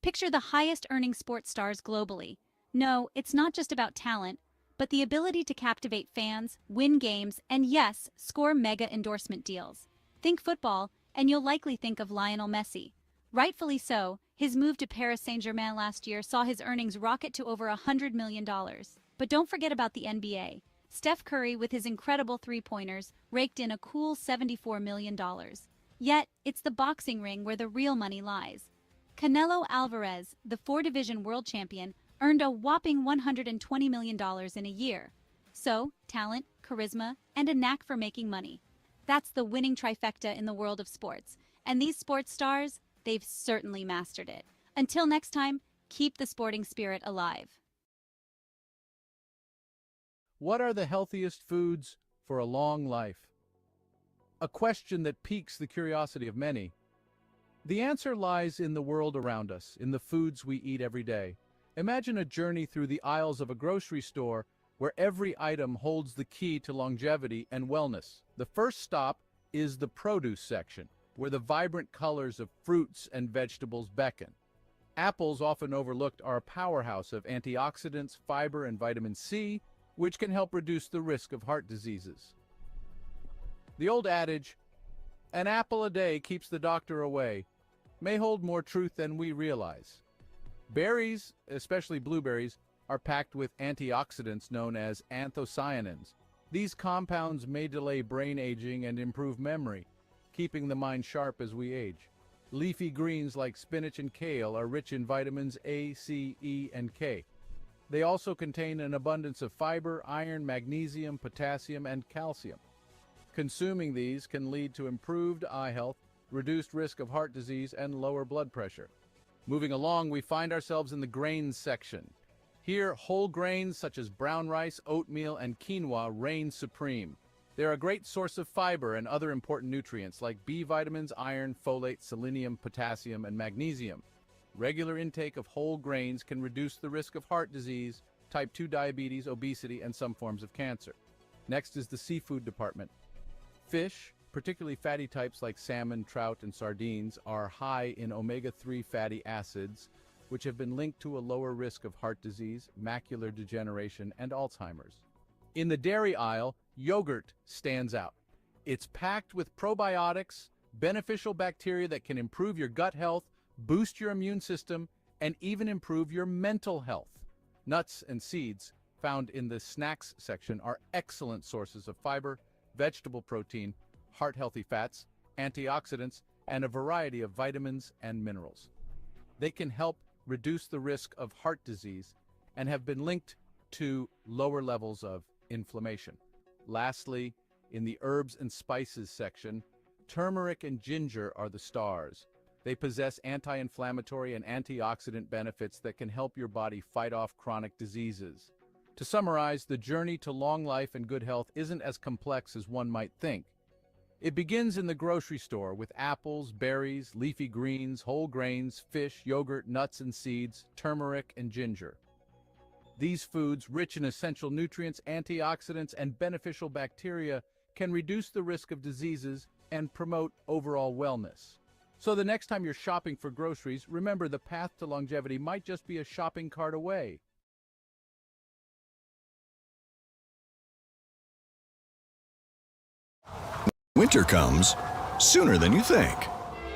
Picture the highest-earning sports stars globally. No, it's not just about talent, but the ability to captivate fans, win games, and yes, score mega endorsement deals. Think football, and you'll likely think of Lionel Messi. Rightfully so, his move to Paris Saint-Germain last year saw his earnings rocket to over $100 million. But don't forget about the NBA. Steph Curry, with his incredible three-pointers, raked in a cool $74 million. Yet, it's the boxing ring where the real money lies. Canelo Alvarez, the four-division world champion, earned a whopping $120 million in a year. So, talent, charisma, and a knack for making money. That's the winning trifecta in the world of sports. And these sports stars, they've certainly mastered it. Until next time, keep the sporting spirit alive. What are the healthiest foods for a long life? A question that piques the curiosity of many. The answer lies in the world around us, in the foods we eat every day. Imagine a journey through the aisles of a grocery store where every item holds the key to longevity and wellness. The first stop is the produce section, where the vibrant colors of fruits and vegetables beckon. Apples, often overlooked, are a powerhouse of antioxidants, fiber, and vitamin C, which can help reduce the risk of heart diseases. The old adage, "An apple a day keeps the doctor away," may hold more truth than we realize. Berries, especially blueberries, are packed with antioxidants known as anthocyanins. These compounds may delay brain aging and improve memory, keeping the mind sharp as we age. Leafy greens like spinach and kale are rich in vitamins A, C, E, and K. They also contain an abundance of fiber, iron, magnesium, potassium, and calcium. Consuming these can lead to improved eye health, reduced risk of heart disease, and lower blood pressure. Moving along, we find ourselves in the grains section. Here, whole grains such as brown rice, oatmeal, and quinoa reign supreme. They're a great source of fiber and other important nutrients like B vitamins, iron, folate, selenium, potassium, and magnesium. Regular intake of whole grains can reduce the risk of heart disease, type 2 diabetes, obesity, and some forms of cancer. Next is the seafood department. Fish, particularly fatty types like salmon, trout, and sardines, are high in omega-3 fatty acids, which have been linked to a lower risk of heart disease, macular degeneration, and Alzheimer's. In the dairy aisle, yogurt stands out. It's packed with probiotics, beneficial bacteria that can improve your gut health, boost your immune system, and even improve your mental health. Nuts and seeds, found in the snacks section, are excellent sources of fiber, vegetable protein, heart-healthy fats, antioxidants, and a variety of vitamins and minerals. They can help reduce the risk of heart disease and have been linked to lower levels of inflammation. Lastly, in the herbs and spices section, turmeric and ginger are the stars. They possess anti-inflammatory and antioxidant benefits that can help your body fight off chronic diseases. To summarize, the journey to long life and good health isn't as complex as one might think. It begins in the grocery store with apples, berries, leafy greens, whole grains, fish, yogurt, nuts and seeds, turmeric, and ginger. These foods, rich in essential nutrients, antioxidants, and beneficial bacteria, can reduce the risk of diseases and promote overall wellness. So the next time you're shopping for groceries, remember the path to longevity might just be a shopping cart away. Winter comes sooner than you think.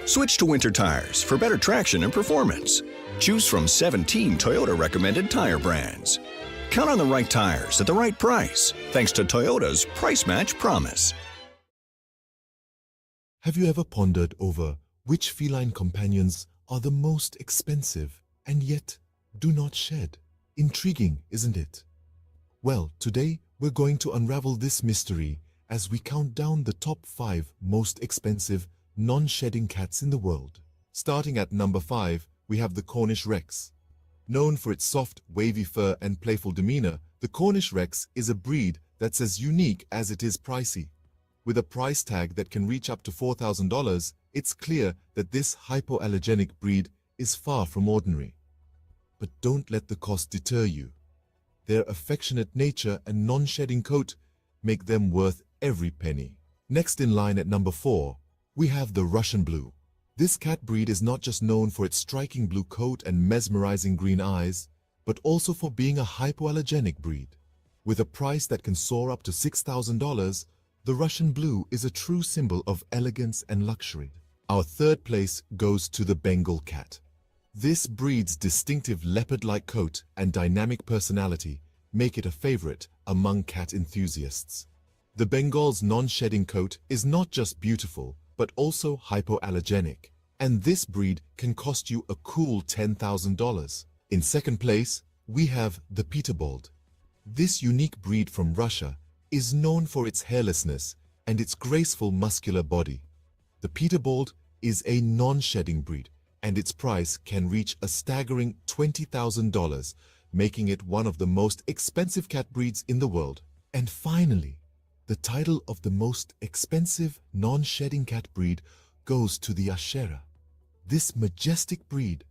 Switch to winter tires for better traction and performance. Choose from 17 Toyota recommended tire brands. Count on the right tires at the right price, thanks to Toyota's Price Match Promise. Have you ever pondered over which feline companions are the most expensive and yet do not shed? Intriguing, isn't it? Well, today we're going to unravel this mystery as we count down the top 5 most expensive non-shedding cats in the world. Starting at number 5, we have the Cornish Rex. Known for its soft, wavy fur and playful demeanor, the Cornish Rex is a breed that's as unique as it is pricey. With a price tag that can reach up to $4,000, it's clear that this hypoallergenic breed is far from ordinary. But don't let the cost deter you. Their affectionate nature and non-shedding coat make them worth every penny. Next in line at number 4, we have the Russian Blue. This cat breed is not just known for its striking blue coat and mesmerizing green eyes, but also for being a hypoallergenic breed. With a price that can soar up to $6,000, the Russian Blue is a true symbol of elegance and luxury. Our third place goes to the Bengal cat. This breed's distinctive leopard-like coat and dynamic personality make it a favorite among cat enthusiasts. The Bengal's non-shedding coat is not just beautiful, but also hypoallergenic, and this breed can cost you a cool $10,000. In second place, we have the Peterbold. This unique breed from Russia is known for its hairlessness and its graceful muscular body. The Peterbold is a non-shedding breed, and its price can reach a staggering $20,000, making it one of the most expensive cat breeds in the world. And finally, the title of the most expensive non-shedding cat breed goes to the Ashera. This majestic breed,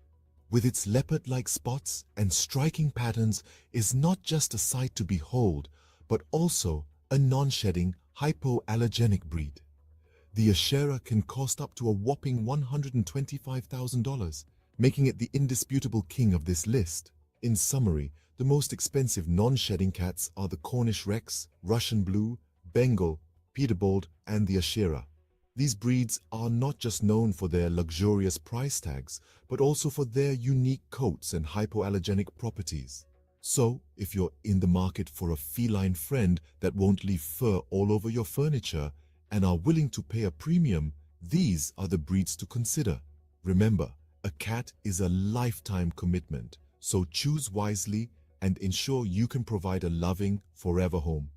with its leopard-like spots and striking patterns, is not just a sight to behold, but also a non-shedding, hypoallergenic breed. The Ashera can cost up to a whopping $125,000, making it the indisputable king of this list. In summary, the most expensive non-shedding cats are the Cornish Rex, Russian Blue, Bengal, Peterbold, and the Ashera. These breeds are not just known for their luxurious price tags, but also for their unique coats and hypoallergenic properties. So, if you're in the market for a feline friend that won't leave fur all over your furniture and are willing to pay a premium, these are the breeds to consider. Remember, a cat is a lifetime commitment, so choose wisely and ensure you can provide a loving, forever home.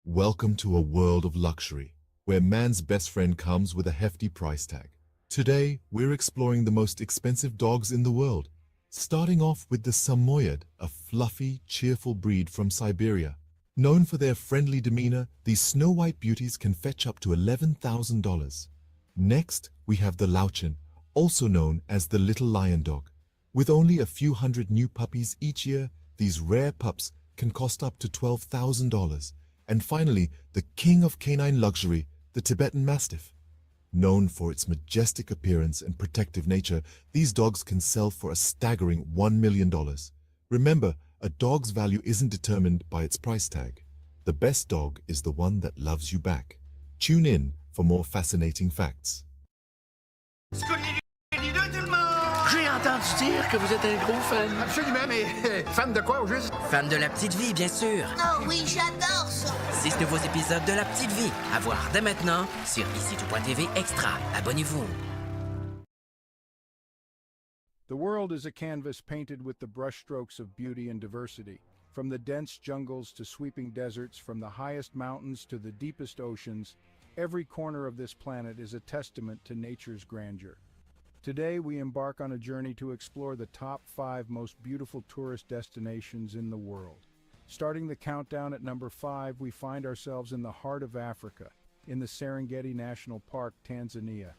Welcome to a world of luxury, where man's best friend comes with a hefty price tag. Today, we're exploring the most expensive dogs in the world, starting off with the Samoyed, a fluffy, cheerful breed from Siberia. Known for their friendly demeanor, these snow-white beauties can fetch up to $11,000. Next, we have the Lauchin, also known as the little lion dog. With only a few hundred new puppies each year, these rare pups can cost up to $12,000. And finally, the king of canine luxury, the Tibetan Mastiff. Known for its majestic appearance and protective nature, these dogs can sell for a staggering $1 million. Remember, a dog's value isn't determined by its price tag. The best dog is the one that loves you back. Tune in for more fascinating facts. J'ai entendu dire que vous êtes un gros fan. Absolument, mais fan de quoi au juste? Fan de La Petite Vie, bien sûr. Oh oui, j'adore ça. 6 nouveaux épisodes de La Petite Vie. À voir dès maintenant sur ici.tv Extra. Abonnez-vous. The world is a canvas painted with the brushstrokes of beauty and diversity. From the dense jungles to sweeping deserts, from the highest mountains to the deepest oceans, every corner of this planet is a testament to nature's grandeur. Today, we embark on a journey to explore the top 5 most beautiful tourist destinations in the world. Starting the countdown at number 5, we find ourselves in the heart of Africa, in the Serengeti National Park, Tanzania.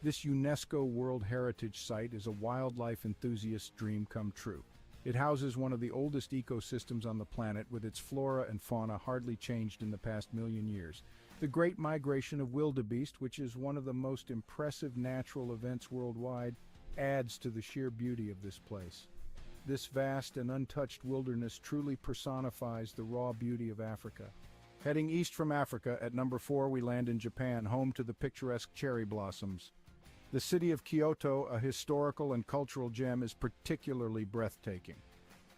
This UNESCO World Heritage Site is a wildlife enthusiast's dream come true. It houses one of the oldest ecosystems on the planet, with its flora and fauna hardly changed in the past million years. The Great Migration of Wildebeest, which is one of the most impressive natural events worldwide, adds to the sheer beauty of this place. This vast and untouched wilderness truly personifies the raw beauty of Africa. Heading east from Africa, at number 4 we land in Japan, home to the picturesque cherry blossoms. The city of Kyoto, a historical and cultural gem, is particularly breathtaking.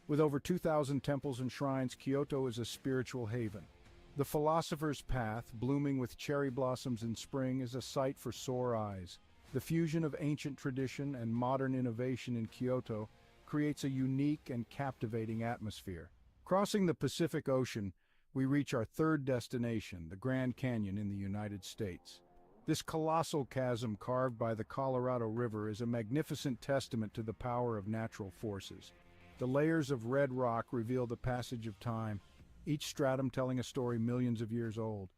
With over 2,000 temples and shrines, Kyoto is a spiritual haven. The Philosopher's Path, blooming with cherry blossoms in spring, is a sight for sore eyes. The fusion of ancient tradition and modern innovation in Kyoto creates a unique and captivating atmosphere. Crossing the Pacific Ocean, we reach our third destination, the Grand Canyon in the United States. This colossal chasm carved by the Colorado River is a magnificent testament to the power of natural forces. The layers of red rock reveal the passage of time, each stratum telling a story millions of years old.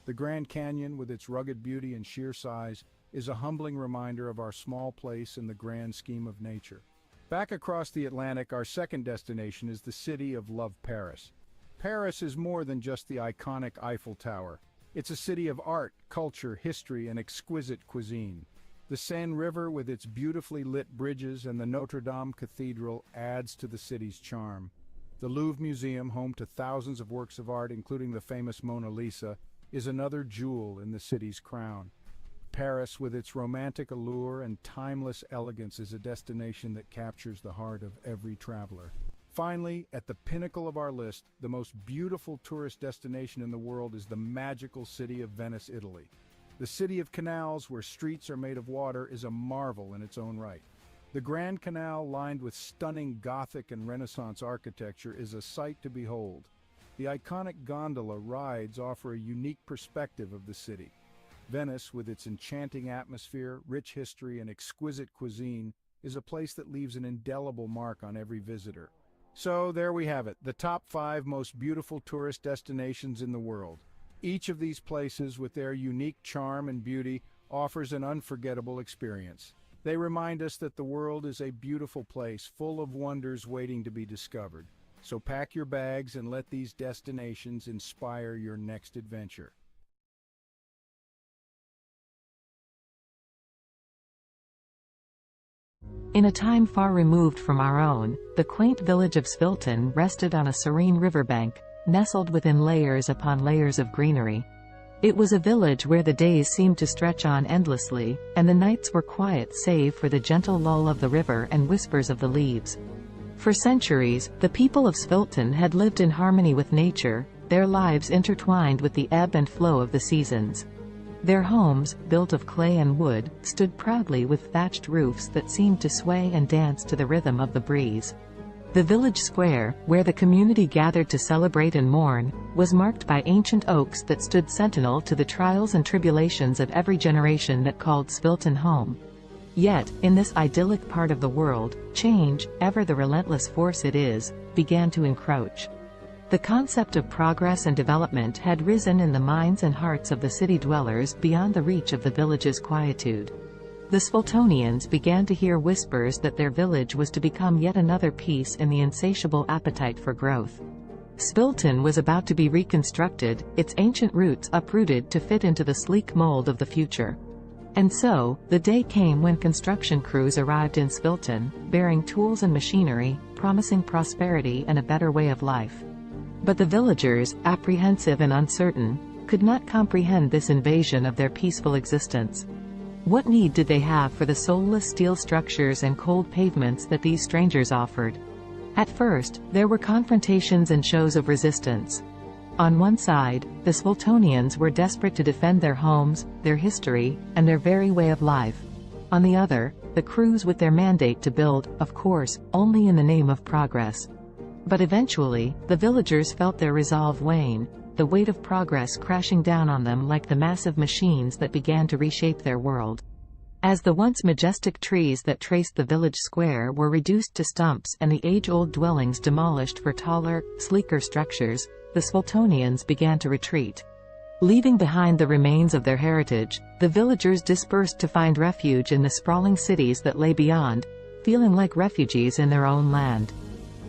The Grand Canyon, with its rugged beauty and sheer size, is a humbling reminder of our small place in the grand scheme of nature. Back across the Atlantic, our second destination is the city of love, Paris. Paris is more than just the iconic Eiffel Tower. It's a city of art, culture, history, and exquisite cuisine. The Seine River, with its beautifully lit bridges, and the Notre Dame Cathedral adds to the city's charm. The Louvre Museum, home to thousands of works of art, including the famous Mona Lisa, is another jewel in the city's crown. Paris, with its romantic allure and timeless elegance, is a destination that captures the heart of every traveler. Finally, at the pinnacle of our list, the most beautiful tourist destination in the world is the magical city of Venice, Italy. The city of canals, where streets are made of water, is a marvel in its own right. The Grand Canal, lined with stunning Gothic and Renaissance architecture, is a sight to behold. The iconic gondola rides offer a unique perspective of the city. Venice, with its enchanting atmosphere, rich history, and exquisite cuisine, is a place that leaves an indelible mark on every visitor. So there we have it, the top 5 most beautiful tourist destinations in the world. Each of these places, with their unique charm and beauty, offers an unforgettable experience. They remind us that the world is a beautiful place, full of wonders waiting to be discovered. So pack your bags and let these destinations inspire your next adventure. In a time far removed from our own, the quaint village of Svilton rested on a serene riverbank, nestled within layers upon layers of greenery. It was a village where the days seemed to stretch on endlessly, and the nights were quiet save for the gentle lull of the river and whispers of the leaves. For centuries, the people of Svilton had lived in harmony with nature, their lives intertwined with the ebb and flow of the seasons. Their homes, built of clay and wood, stood proudly with thatched roofs that seemed to sway and dance to the rhythm of the breeze. The village square, where the community gathered to celebrate and mourn, was marked by ancient oaks that stood sentinel to the trials and tribulations of every generation that called Svilton home. Yet, in this idyllic part of the world, change, ever the relentless force it is, began to encroach. The concept of progress and development had risen in the minds and hearts of the city dwellers beyond the reach of the village's quietude. The Sviltonians began to hear whispers that their village was to become yet another piece in the insatiable appetite for growth. Svilton was about to be reconstructed, its ancient roots uprooted to fit into the sleek mold of the future. And so, the day came when construction crews arrived in Svilton, bearing tools and machinery, promising prosperity and a better way of life. But the villagers, apprehensive and uncertain, could not comprehend this invasion of their peaceful existence. What need did they have for the soulless steel structures and cold pavements that these strangers offered? At first, there were confrontations and shows of resistance. On one side, the Sviltonians were desperate to defend their homes, their history, and their very way of life. On the other, the crews with their mandate to build, of course, only in the name of progress. But eventually, the villagers felt their resolve wane, the weight of progress crashing down on them like the massive machines that began to reshape their world. As the once majestic trees that traced the village square were reduced to stumps and the age-old dwellings demolished for taller, sleeker structures, the Sviltonians began to retreat. Leaving behind the remains of their heritage, the villagers dispersed to find refuge in the sprawling cities that lay beyond, feeling like refugees in their own land.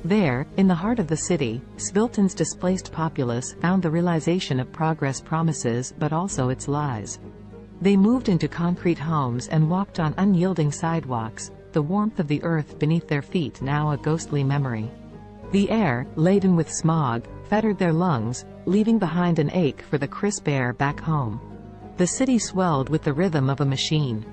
There, in the heart of the city, Svilton's displaced populace found the realization of progress promises but also its lies. They moved into concrete homes and walked on unyielding sidewalks, the warmth of the earth beneath their feet now a ghostly memory. The air, laden with smog, fettered their lungs, leaving behind an ache for the crisp air back home. The city swelled with the rhythm of a machine.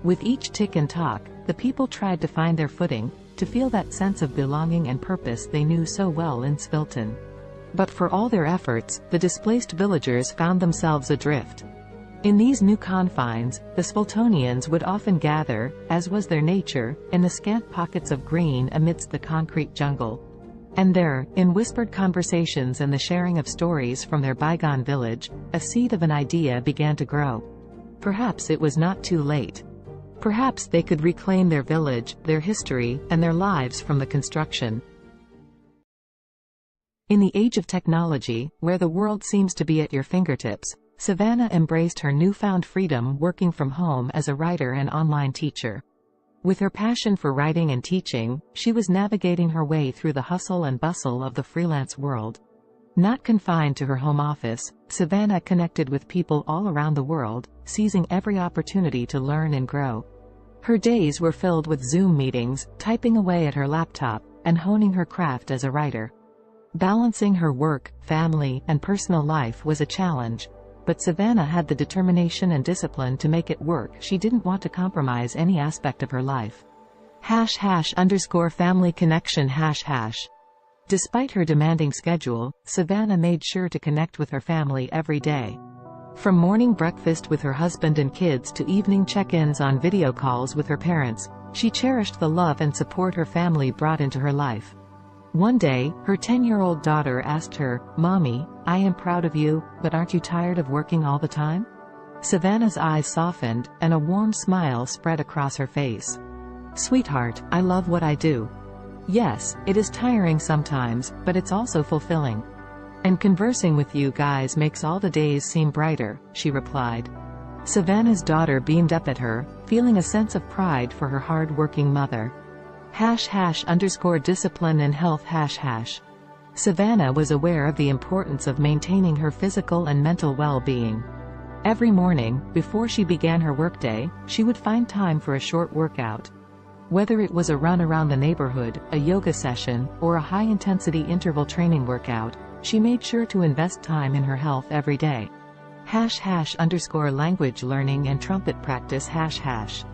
With each tick and talk, the people tried to find their footing, to feel that sense of belonging and purpose they knew so well in Svilton. But for all their efforts, the displaced villagers found themselves adrift. In these new confines, the Sviltonians would often gather, as was their nature, in the scant pockets of green amidst the concrete jungle. And there, in whispered conversations and the sharing of stories from their bygone village, a seed of an idea began to grow. Perhaps it was not too late. Perhaps they could reclaim their village, their history, and their lives from the construction. In the age of technology, where the world seems to be at your fingertips, Savannah embraced her newfound freedom working from home as a writer and online teacher. With her passion for writing and teaching, she was navigating her way through the hustle and bustle of the freelance world. Not confined to her home office, Savannah connected with people all around the world, seizing every opportunity to learn and grow. Her days were filled with Zoom meetings, typing away at her laptop, and honing her craft as a writer. Balancing her work, family, and personal life was a challenge, but Savannah had the determination and discipline to make it work. She didn't want to compromise any aspect of her life. #family connection #. Despite her demanding schedule, Savannah made sure to connect with her family every day. From morning breakfast with her husband and kids to evening check-ins on video calls with her parents, she cherished the love and support her family brought into her life. One day, her 10-year-old daughter asked her, "Mommy, I am proud of you, but aren't you tired of working all the time?" Savannah's eyes softened, and a warm smile spread across her face. "Sweetheart, I love what I do. Yes, it is tiring sometimes, but it's also fulfilling. And conversing with you guys makes all the days seem brighter," she replied. Savannah's daughter beamed up at her, feeling a sense of pride for her hard-working mother. #discipline and health #. Savannah was aware of the importance of maintaining her physical and mental well-being. Every morning, before she began her workday, she would find time for a short workout. Whether it was a run around the neighborhood, a yoga session, or a high-intensity interval training workout, she made sure to invest time in her health every day. #language learning and trumpet practice #.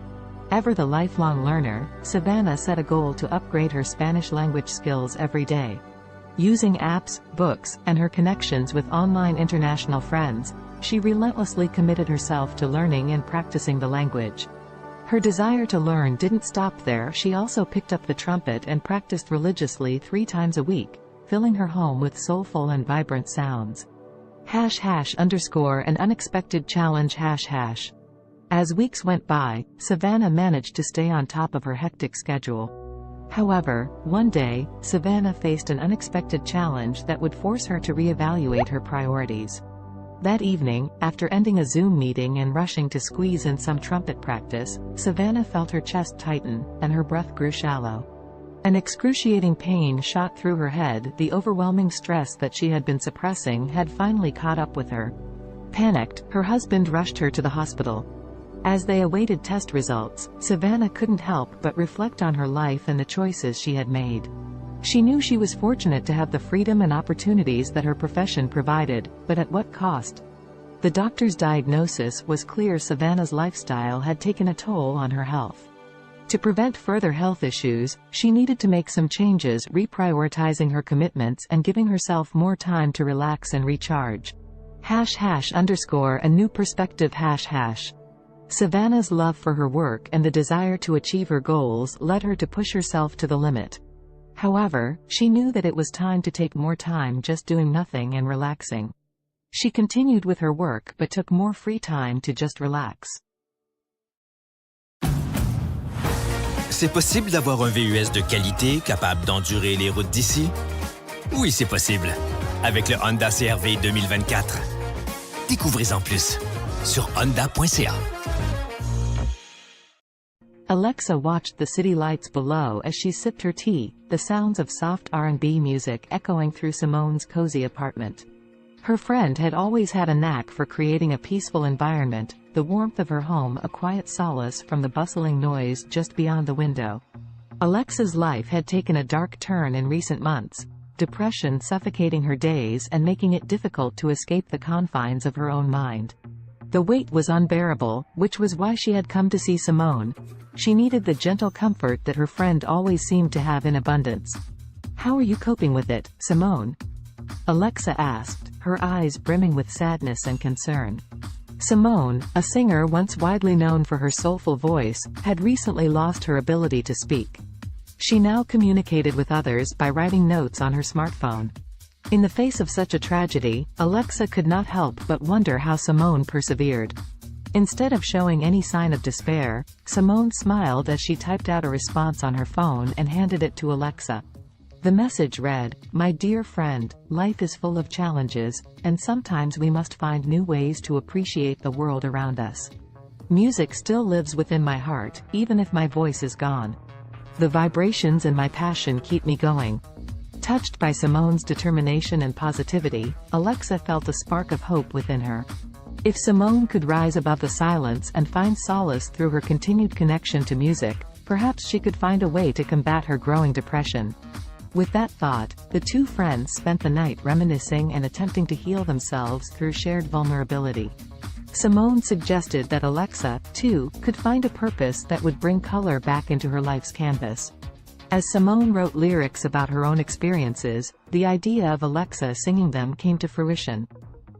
Ever the lifelong learner, Savannah set a goal to upgrade her Spanish language skills every day. Using apps, books, and her connections with online international friends, she relentlessly committed herself to learning and practicing the language. Her desire to learn didn't stop there. She also picked up the trumpet and practiced religiously 3 times a week, filling her home with soulful and vibrant sounds. #an unexpected challenge #. As weeks went by, Savannah managed to stay on top of her hectic schedule. However, one day, Savannah faced an unexpected challenge that would force her to reevaluate her priorities. That evening, after ending a Zoom meeting and rushing to squeeze in some trumpet practice, Savannah felt her chest tighten, and her breath grew shallow. An excruciating pain shot through her head. The overwhelming stress that she had been suppressing had finally caught up with her. Panicked, her husband rushed her to the hospital. As they awaited test results, Savannah couldn't help but reflect on her life and the choices she had made. She knew she was fortunate to have the freedom and opportunities that her profession provided, but at what cost? The doctor's diagnosis was clear: Savannah's lifestyle had taken a toll on her health. To prevent further health issues, she needed to make some changes, reprioritizing her commitments and giving herself more time to relax and recharge. #a new perspective #. Savannah's love for her work and the desire to achieve her goals led her to push herself to the limit. However, she knew that it was time to take more time just doing nothing and relaxing. She continued with her work but took more free time to just relax. C'est possible d'avoir un VUS de qualité capable d'endurer les routes d'ici? Oui, c'est possible. Avec le Honda CR-V 2024. Découvrez-en plus sur honda.ca. Alexa watched the city lights below as she sipped her tea, the sounds of soft R&B music echoing through Simone's cozy apartment. Her friend had always had a knack for creating a peaceful environment, the warmth of her home a quiet solace from the bustling noise just beyond the window. Alexa's life had taken a dark turn in recent months, depression suffocating her days and making it difficult to escape the confines of her own mind. The weight was unbearable, which was why she had come to see Simone. She needed the gentle comfort that her friend always seemed to have in abundance. "How are you coping with it, Simone?" Alexa asked, her eyes brimming with sadness and concern. Simone, a singer once widely known for her soulful voice, had recently lost her ability to speak. She now communicated with others by writing notes on her smartphone. In the face of such a tragedy, Alexa could not help but wonder how Simone persevered. Instead of showing any sign of despair, Simone smiled as she typed out a response on her phone and handed it to Alexa. The message read, "My dear friend, life is full of challenges, and sometimes we must find new ways to appreciate the world around us. Music still lives within my heart, even if my voice is gone. The vibrations and my passion keep me going. Touched by Simone's determination and positivity, Alexa felt a spark of hope within her. If Simone could rise above the silence and find solace through her continued connection to music, perhaps she could find a way to combat her growing depression. With that thought, the two friends spent the night reminiscing and attempting to heal themselves through shared vulnerability. Simone suggested that Alexa, too, could find a purpose that would bring color back into her life's canvas. As Simone wrote lyrics about her own experiences, the idea of Alexa singing them came to fruition.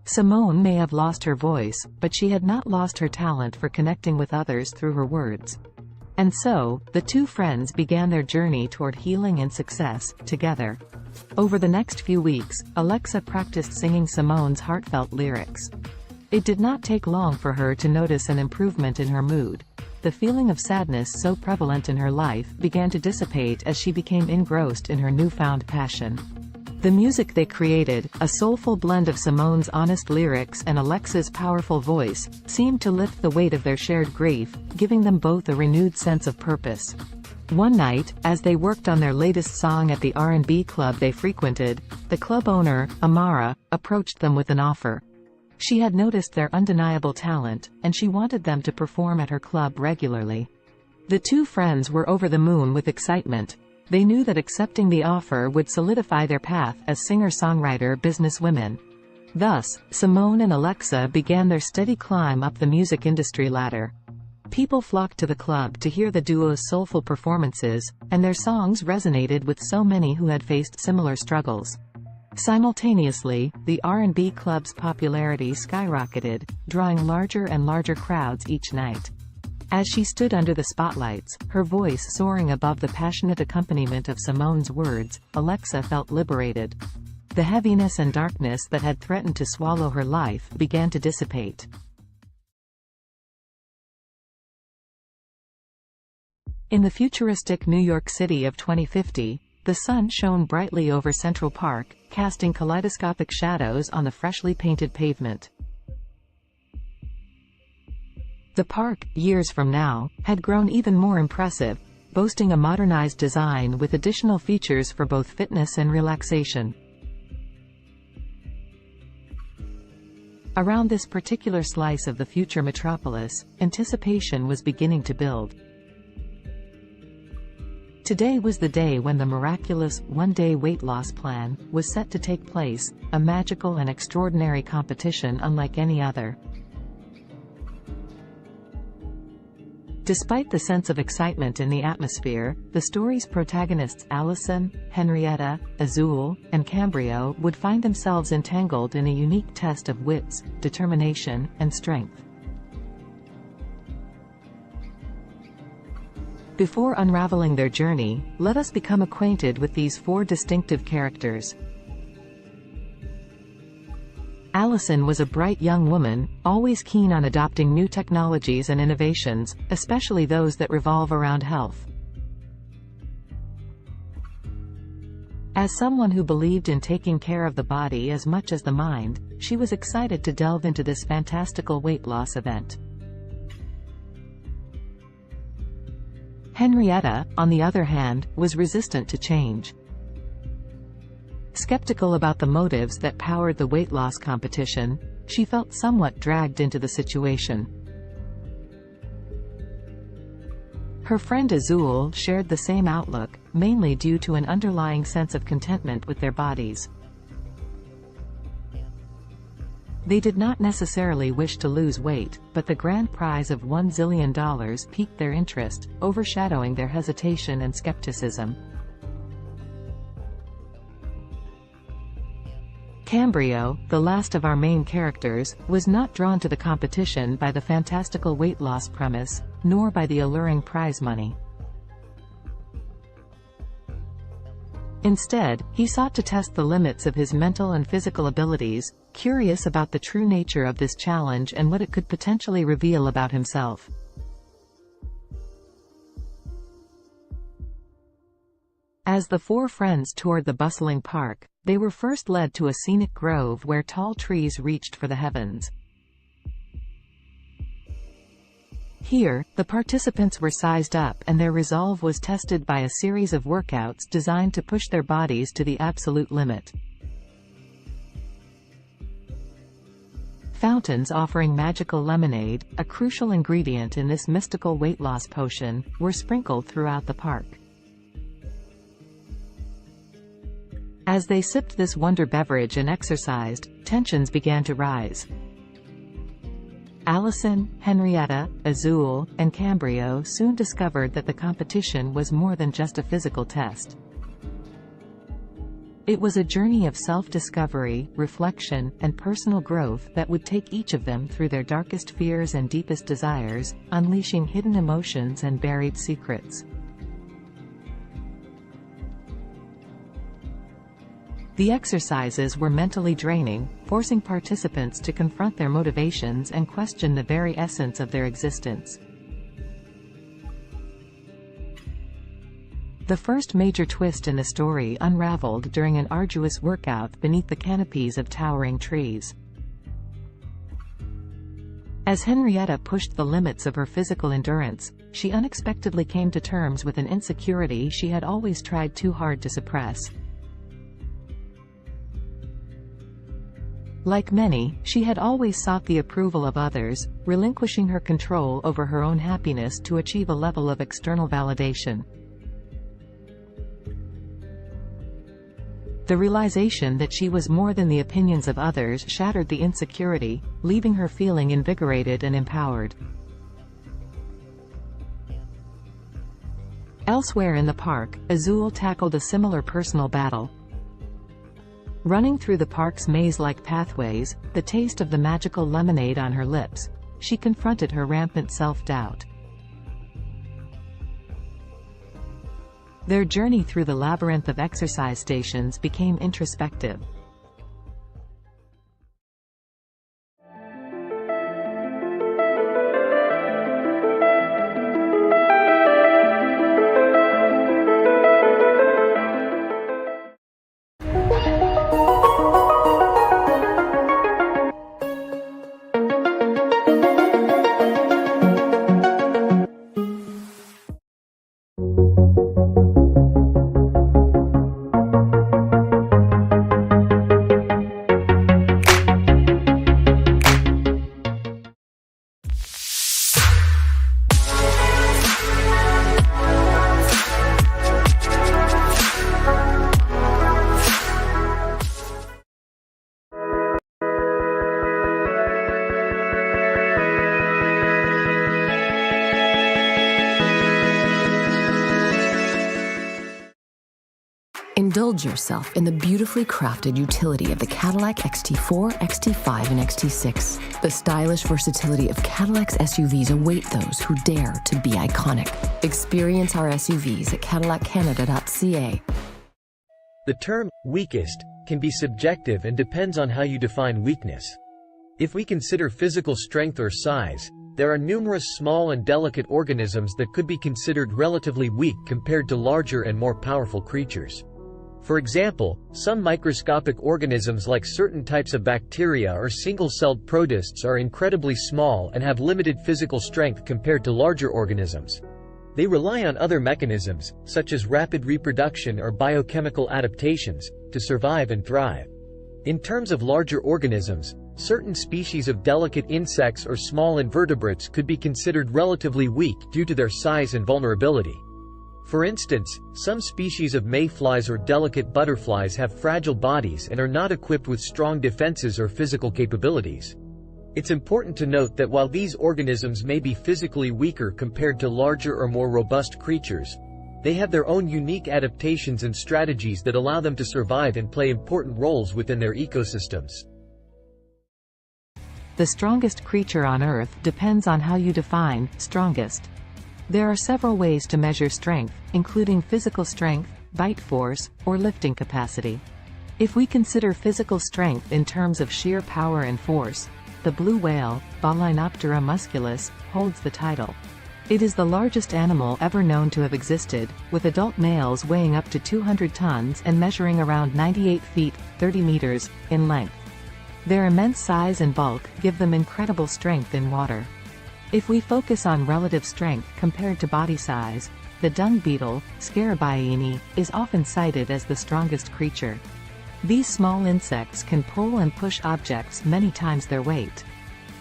Simone may have lost her voice, but she had not lost her talent for connecting with others through her words. And so, the two friends began their journey toward healing and success, together. Over the next few weeks, Alexa practiced singing Simone's heartfelt lyrics. It did not take long for her to notice an improvement in her mood. The feeling of sadness so prevalent in her life began to dissipate as she became engrossed in her newfound passion. The music they created, a soulful blend of Simone's honest lyrics and Alexa's powerful voice, seemed to lift the weight of their shared grief, giving them both a renewed sense of purpose. One night, as they worked on their latest song at the R&B club they frequented, the club owner, Amara, approached them with an offer. She had noticed their undeniable talent, and she wanted them to perform at her club regularly. The two friends were over the moon with excitement. They knew that accepting the offer would solidify their path as singer-songwriter businesswomen. Thus, Simone and Alexa began their steady climb up the music industry ladder. People flocked to the club to hear the duo's soulful performances, and their songs resonated with so many who had faced similar struggles. Simultaneously, the R&B club's popularity skyrocketed, drawing larger and larger crowds each night. As she stood under the spotlights, her voice soaring above the passionate accompaniment of Simone's words, Alexa felt liberated. The heaviness and darkness that had threatened to swallow her life began to dissipate. In the futuristic New York City of 2050, the sun shone brightly over Central Park, casting kaleidoscopic shadows on the freshly painted pavement. The park, years from now, had grown even more impressive, boasting a modernized design with additional features for both fitness and relaxation. Around this particular slice of the future metropolis, anticipation was beginning to build. Today was the day when the miraculous one-day weight loss plan was set to take place, a magical and extraordinary competition unlike any other. Despite the sense of excitement in the atmosphere, the story's protagonists Allison, Henrietta, Azul, and Cambrio would find themselves entangled in a unique test of wits, determination, and strength. Before unraveling their journey, let us become acquainted with these four distinctive characters. Allison was a bright young woman, always keen on adopting new technologies and innovations, especially those that revolve around health. As someone who believed in taking care of the body as much as the mind, she was excited to delve into this fantastical weight loss event. Henrietta, on the other hand, was resistant to change. Skeptical about the motives that powered the weight loss competition, she felt somewhat dragged into the situation. Her friend Azul shared the same outlook, mainly due to an underlying sense of contentment with their bodies. They did not necessarily wish to lose weight, but the grand prize of $1 zillion piqued their interest, overshadowing their hesitation and skepticism. Cambrio, the last of our main characters, was not drawn to the competition by the fantastical weight loss premise, nor by the alluring prize money. Instead, he sought to test the limits of his mental and physical abilities, curious about the true nature of this challenge and what it could potentially reveal about himself. As the four friends toured the bustling park, they were first led to a scenic grove where tall trees reached for the heavens. Here, the participants were sized up and their resolve was tested by a series of workouts designed to push their bodies to the absolute limit. Fountains offering magical lemonade, a crucial ingredient in this mystical weight loss potion, were sprinkled throughout the park. As they sipped this wonder beverage and exercised, tensions began to rise. Allison, Henrietta, Azul, and Cambrio soon discovered that the competition was more than just a physical test. It was a journey of self-discovery, reflection, and personal growth that would take each of them through their darkest fears and deepest desires, unleashing hidden emotions and buried secrets. The exercises were mentally draining, forcing participants to confront their motivations and question the very essence of their existence. The first major twist in the story unraveled during an arduous workout beneath the canopies of towering trees. As Henrietta pushed the limits of her physical endurance, she unexpectedly came to terms with an insecurity she had always tried too hard to suppress. Like many, she had always sought the approval of others, relinquishing her control over her own happiness to achieve a level of external validation. The realization that she was more than the opinions of others shattered the insecurity, leaving her feeling invigorated and empowered. Elsewhere in the park, Azul tackled a similar personal battle. Running through the park's maze-like pathways, the taste of the magical lemonade on her lips, she confronted her rampant self-doubt. Their journey through the labyrinth of exercise stations became introspective. Indulge yourself in the beautifully crafted utility of the Cadillac XT4, XT5, and XT6. The stylish versatility of Cadillac's SUVs await those who dare to be iconic. Experience our SUVs at cadillaccanada.ca. The term weakest can be subjective and depends on how you define weakness. If we consider physical strength or size, there are numerous small and delicate organisms that could be considered relatively weak compared to larger and more powerful creatures. For example, some microscopic organisms like certain types of bacteria or single-celled protists are incredibly small and have limited physical strength compared to larger organisms. They rely on other mechanisms, such as rapid reproduction or biochemical adaptations, to survive and thrive. In terms of larger organisms, certain species of delicate insects or small invertebrates could be considered relatively weak due to their size and vulnerability. For instance, some species of mayflies or delicate butterflies have fragile bodies and are not equipped with strong defenses or physical capabilities. It's important to note that while these organisms may be physically weaker compared to larger or more robust creatures, they have their own unique adaptations and strategies that allow them to survive and play important roles within their ecosystems. The strongest creature on Earth depends on how you define strongest. There are several ways to measure strength, including physical strength, bite force, or lifting capacity. If we consider physical strength in terms of sheer power and force, the blue whale, Baleinoptera musculus, holds the title. It is the largest animal ever known to have existed, with adult males weighing up to 200 tons and measuring around 98 feet, 30 meters, in length. Their immense size and bulk give them incredible strength in water. If we focus on relative strength compared to body size, the dung beetle, Scarabaeini, is often cited as the strongest creature. These small insects can pull and push objects many times their weight.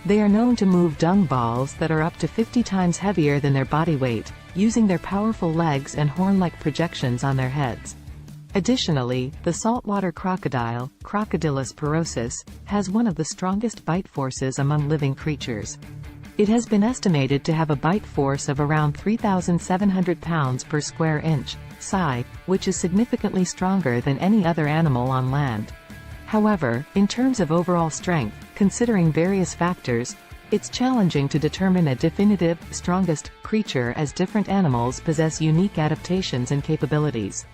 They are known to move dung balls that are up to 50 times heavier than their body weight, using their powerful legs and horn-like projections on their heads. Additionally, the saltwater crocodile, Crocodylus porosus, has one of the strongest bite forces among living creatures. It has been estimated to have a bite force of around 3,700 pounds per square inch, psi, which is significantly stronger than any other animal on land. However, in terms of overall strength, considering various factors, it's challenging to determine a definitive, strongest, creature as different animals possess unique adaptations and capabilities.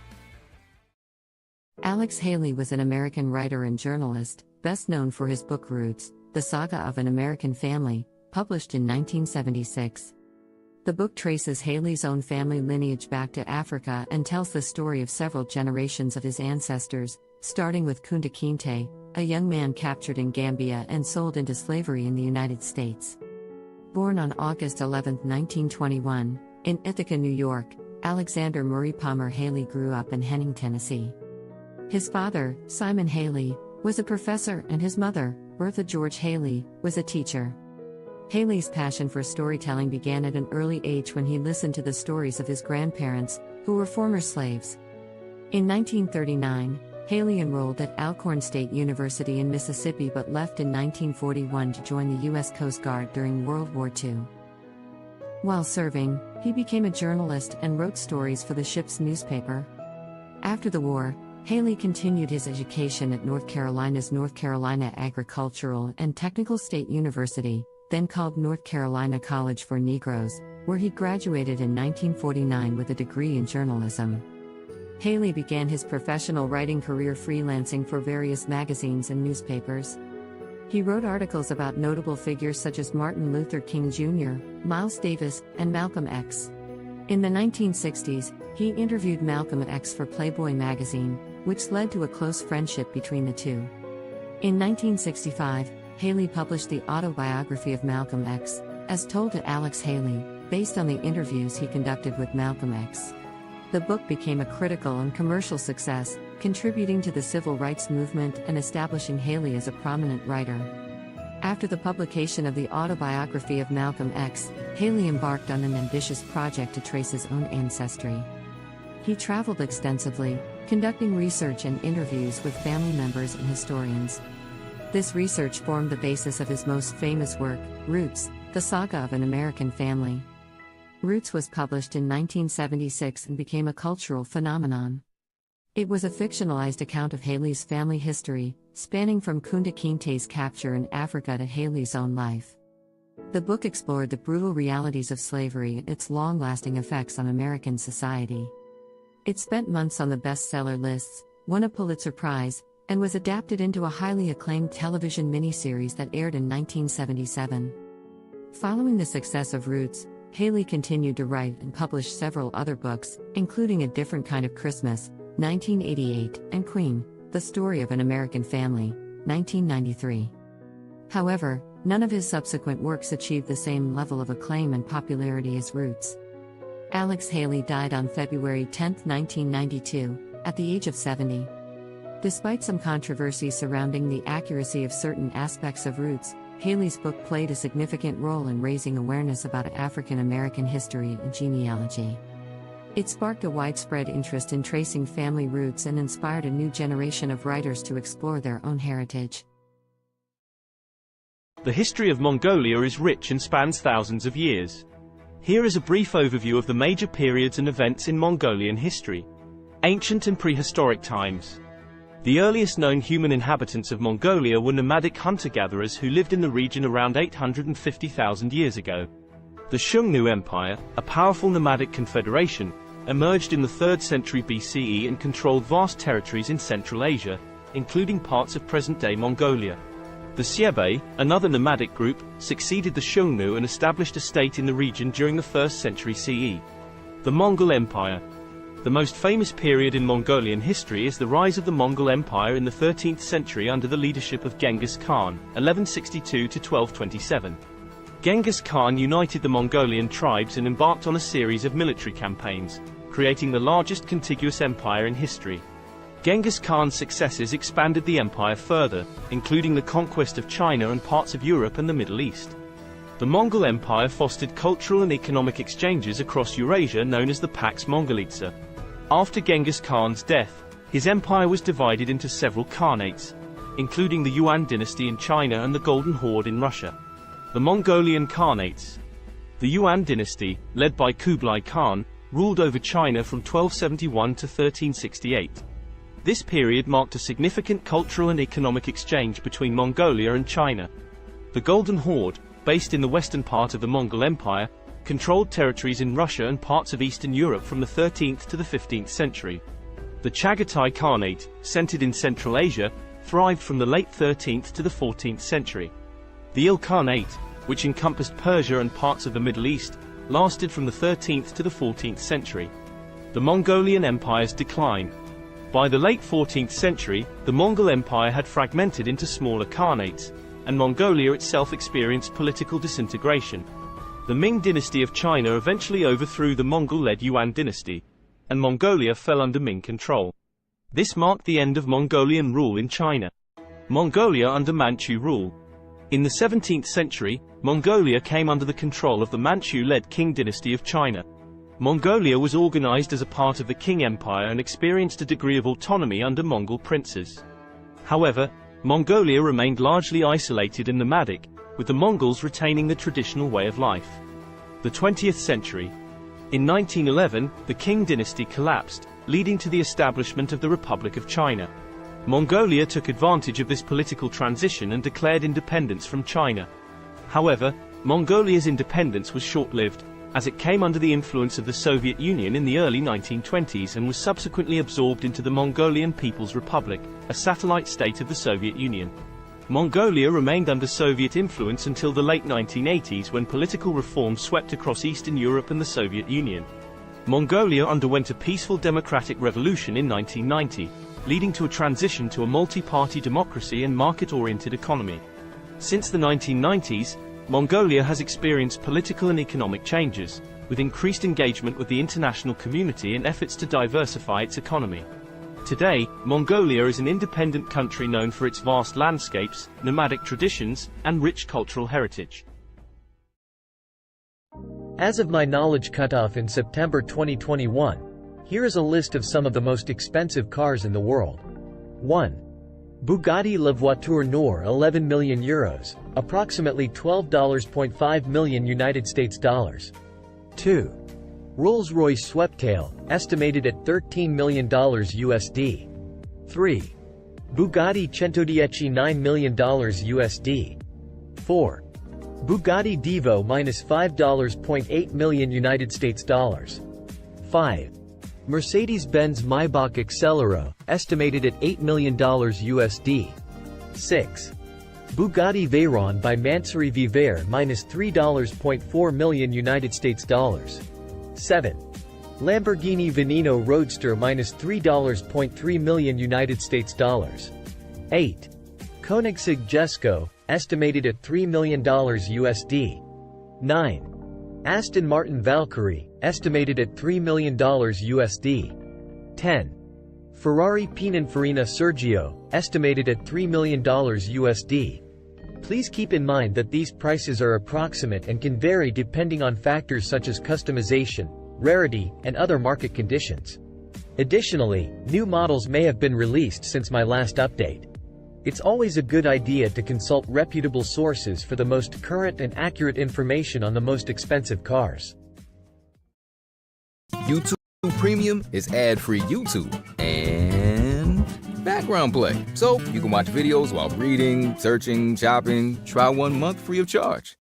Alex Haley was an American writer and journalist, best known for his book Roots, The Saga of an American Family, published in 1976. The book traces Haley's own family lineage back to Africa and tells the story of several generations of his ancestors, starting with Kunta Kinte, a young man captured in Gambia and sold into slavery in the United States. Born on August 11, 1921, in Ithaca, New York, Alexander Murray Palmer Haley grew up in Henning, Tennessee. His father, Simon Haley, was a professor and his mother, Bertha George Haley, was a teacher. Haley's passion for storytelling began at an early age when he listened to the stories of his grandparents, who were former slaves. In 1939, Haley enrolled at Alcorn State University in Mississippi but left in 1941 to join the U.S. Coast Guard during World War II. While serving, he became a journalist and wrote stories for the ship's newspaper. After the war, Haley continued his education at North Carolina's North Carolina Agricultural and Technical State University, then called North Carolina College for Negroes, where he graduated in 1949 with a degree in journalism. Haley began his professional writing career freelancing for various magazines and newspapers. He wrote articles about notable figures such as Martin Luther King Jr., Miles Davis, and Malcolm X. In the 1960s, he interviewed Malcolm X for Playboy magazine, which led to a close friendship between the two. In 1965, Haley published the autobiography of Malcolm X, as told to Alex Haley, based on the interviews he conducted with Malcolm X. The book became a critical and commercial success, contributing to the civil rights movement and establishing Haley as a prominent writer. After the publication of the autobiography of Malcolm X, Haley embarked on an ambitious project to trace his own ancestry. He traveled extensively, conducting research and interviews with family members and historians. This research formed the basis of his most famous work, Roots, The Saga of an American Family. Roots was published in 1976 and became a cultural phenomenon. It was a fictionalized account of Haley's family history, spanning from Kunta Kinte's capture in Africa to Haley's own life. The book explored the brutal realities of slavery and its long-lasting effects on American society. It spent months on the bestseller lists, won a Pulitzer Prize, and was adapted into a highly acclaimed television miniseries that aired in 1977. Following the success of Roots, Haley continued to write and publish several other books, including A Different Kind of Christmas, 1988, and Queen, The Story of an American Family, 1993. However, none of his subsequent works achieved the same level of acclaim and popularity as Roots. Alex Haley died on February 10, 1992, at the age of 70. Despite some controversy surrounding the accuracy of certain aspects of Roots, Haley's book played a significant role in raising awareness about African American history and genealogy. It sparked a widespread interest in tracing family roots and inspired a new generation of writers to explore their own heritage. The history of Mongolia is rich and spans thousands of years. Here is a brief overview of the major periods and events in Mongolian history. Ancient and prehistoric times. The earliest known human inhabitants of Mongolia were nomadic hunter-gatherers who lived in the region around 850,000 years ago. The Xiongnu Empire, a powerful nomadic confederation, emerged in the 3rd century BCE and controlled vast territories in Central Asia, including parts of present-day Mongolia. The Xiebe, another nomadic group, succeeded the Xiongnu and established a state in the region during the 1st century CE. The Mongol Empire. The most famous period in Mongolian history is the rise of the Mongol Empire in the 13th century under the leadership of Genghis Khan, 1162 to 1227. Genghis Khan united the Mongolian tribes and embarked on a series of military campaigns, creating the largest contiguous empire in history. Genghis Khan's successes expanded the empire further, including the conquest of China and parts of Europe and the Middle East. The Mongol Empire fostered cultural and economic exchanges across Eurasia known as the Pax Mongolica. After Genghis Khan's death, his empire was divided into several khanates, including the Yuan dynasty in China and the Golden Horde in Russia. The Mongolian Khanates. The Yuan dynasty, led by Kublai Khan, ruled over China from 1271 to 1368. This period marked a significant cultural and economic exchange between Mongolia and China. The Golden Horde, based in the western part of the Mongol Empire, controlled territories in Russia and parts of Eastern Europe from the 13th to the 15th century. The Chagatai Khanate, centered in Central Asia, thrived from the late 13th to the 14th century. The Ilkhanate, which encompassed Persia and parts of the Middle East, lasted from the 13th to the 14th century. The Mongolian Empire's decline. By the late 14th century, the Mongol Empire had fragmented into smaller khanates, and Mongolia itself experienced political disintegration. The Ming dynasty of China eventually overthrew the Mongol-led Yuan dynasty, and Mongolia fell under Ming control. This marked the end of Mongolian rule in China. Mongolia under Manchu rule. In the 17th century, Mongolia came under the control of the Manchu-led Qing dynasty of China. Mongolia was organized as a part of the Qing Empire and experienced a degree of autonomy under Mongol princes. However, Mongolia remained largely isolated and nomadic, with the Mongols retaining the traditional way of life. The 20th century. In 1911, the Qing dynasty collapsed, leading to the establishment of the Republic of China. Mongolia took advantage of this political transition and declared independence from China. However, Mongolia's independence was short-lived, as it came under the influence of the Soviet Union in the early 1920s and was subsequently absorbed into the Mongolian People's Republic, a satellite state of the Soviet Union. Mongolia remained under Soviet influence until the late 1980s when political reforms swept across Eastern Europe and the Soviet Union. Mongolia underwent a peaceful democratic revolution in 1990, leading to a transition to a multi-party democracy and market-oriented economy. Since the 1990s, Mongolia has experienced political and economic changes, with increased engagement with the international community and efforts to diversify its economy. Today, Mongolia is an independent country known for its vast landscapes, nomadic traditions, and rich cultural heritage. As of my knowledge cutoff in September 2021, here is a list of some of the most expensive cars in the world. 1. Bugatti La Voiture Noire 11 million euros, approximately $12.5 million United States dollars. 2. Rolls-Royce Sweptail, estimated at $13 million USD. 3. Bugatti Centodieci $9 million USD. 4. Bugatti Divo -$5.8 million United States dollars. 5. Mercedes-Benz Maybach Accelero, estimated at $8 million USD. 6. Bugatti Veyron by Mansouri Vivere -$3.4 million United States dollars. 7. Lamborghini Veneno Roadster -$3.3 million United States dollars. 8. Koenigsegg Jesko, estimated at $3 million USD. 9. Aston Martin Valkyrie, estimated at $3 million USD. 10. Ferrari Pininfarina Sergio, estimated at $3 million USD. Please keep in mind that these prices are approximate and can vary depending on factors such as customization, rarity, and other market conditions. Additionally, new models may have been released since my last update. It's always a good idea to consult reputable sources for the most current and accurate information on the most expensive cars. YouTube Premium is ad-free YouTube and background play, so you can watch videos while reading, searching, shopping. Try 1 month free of charge.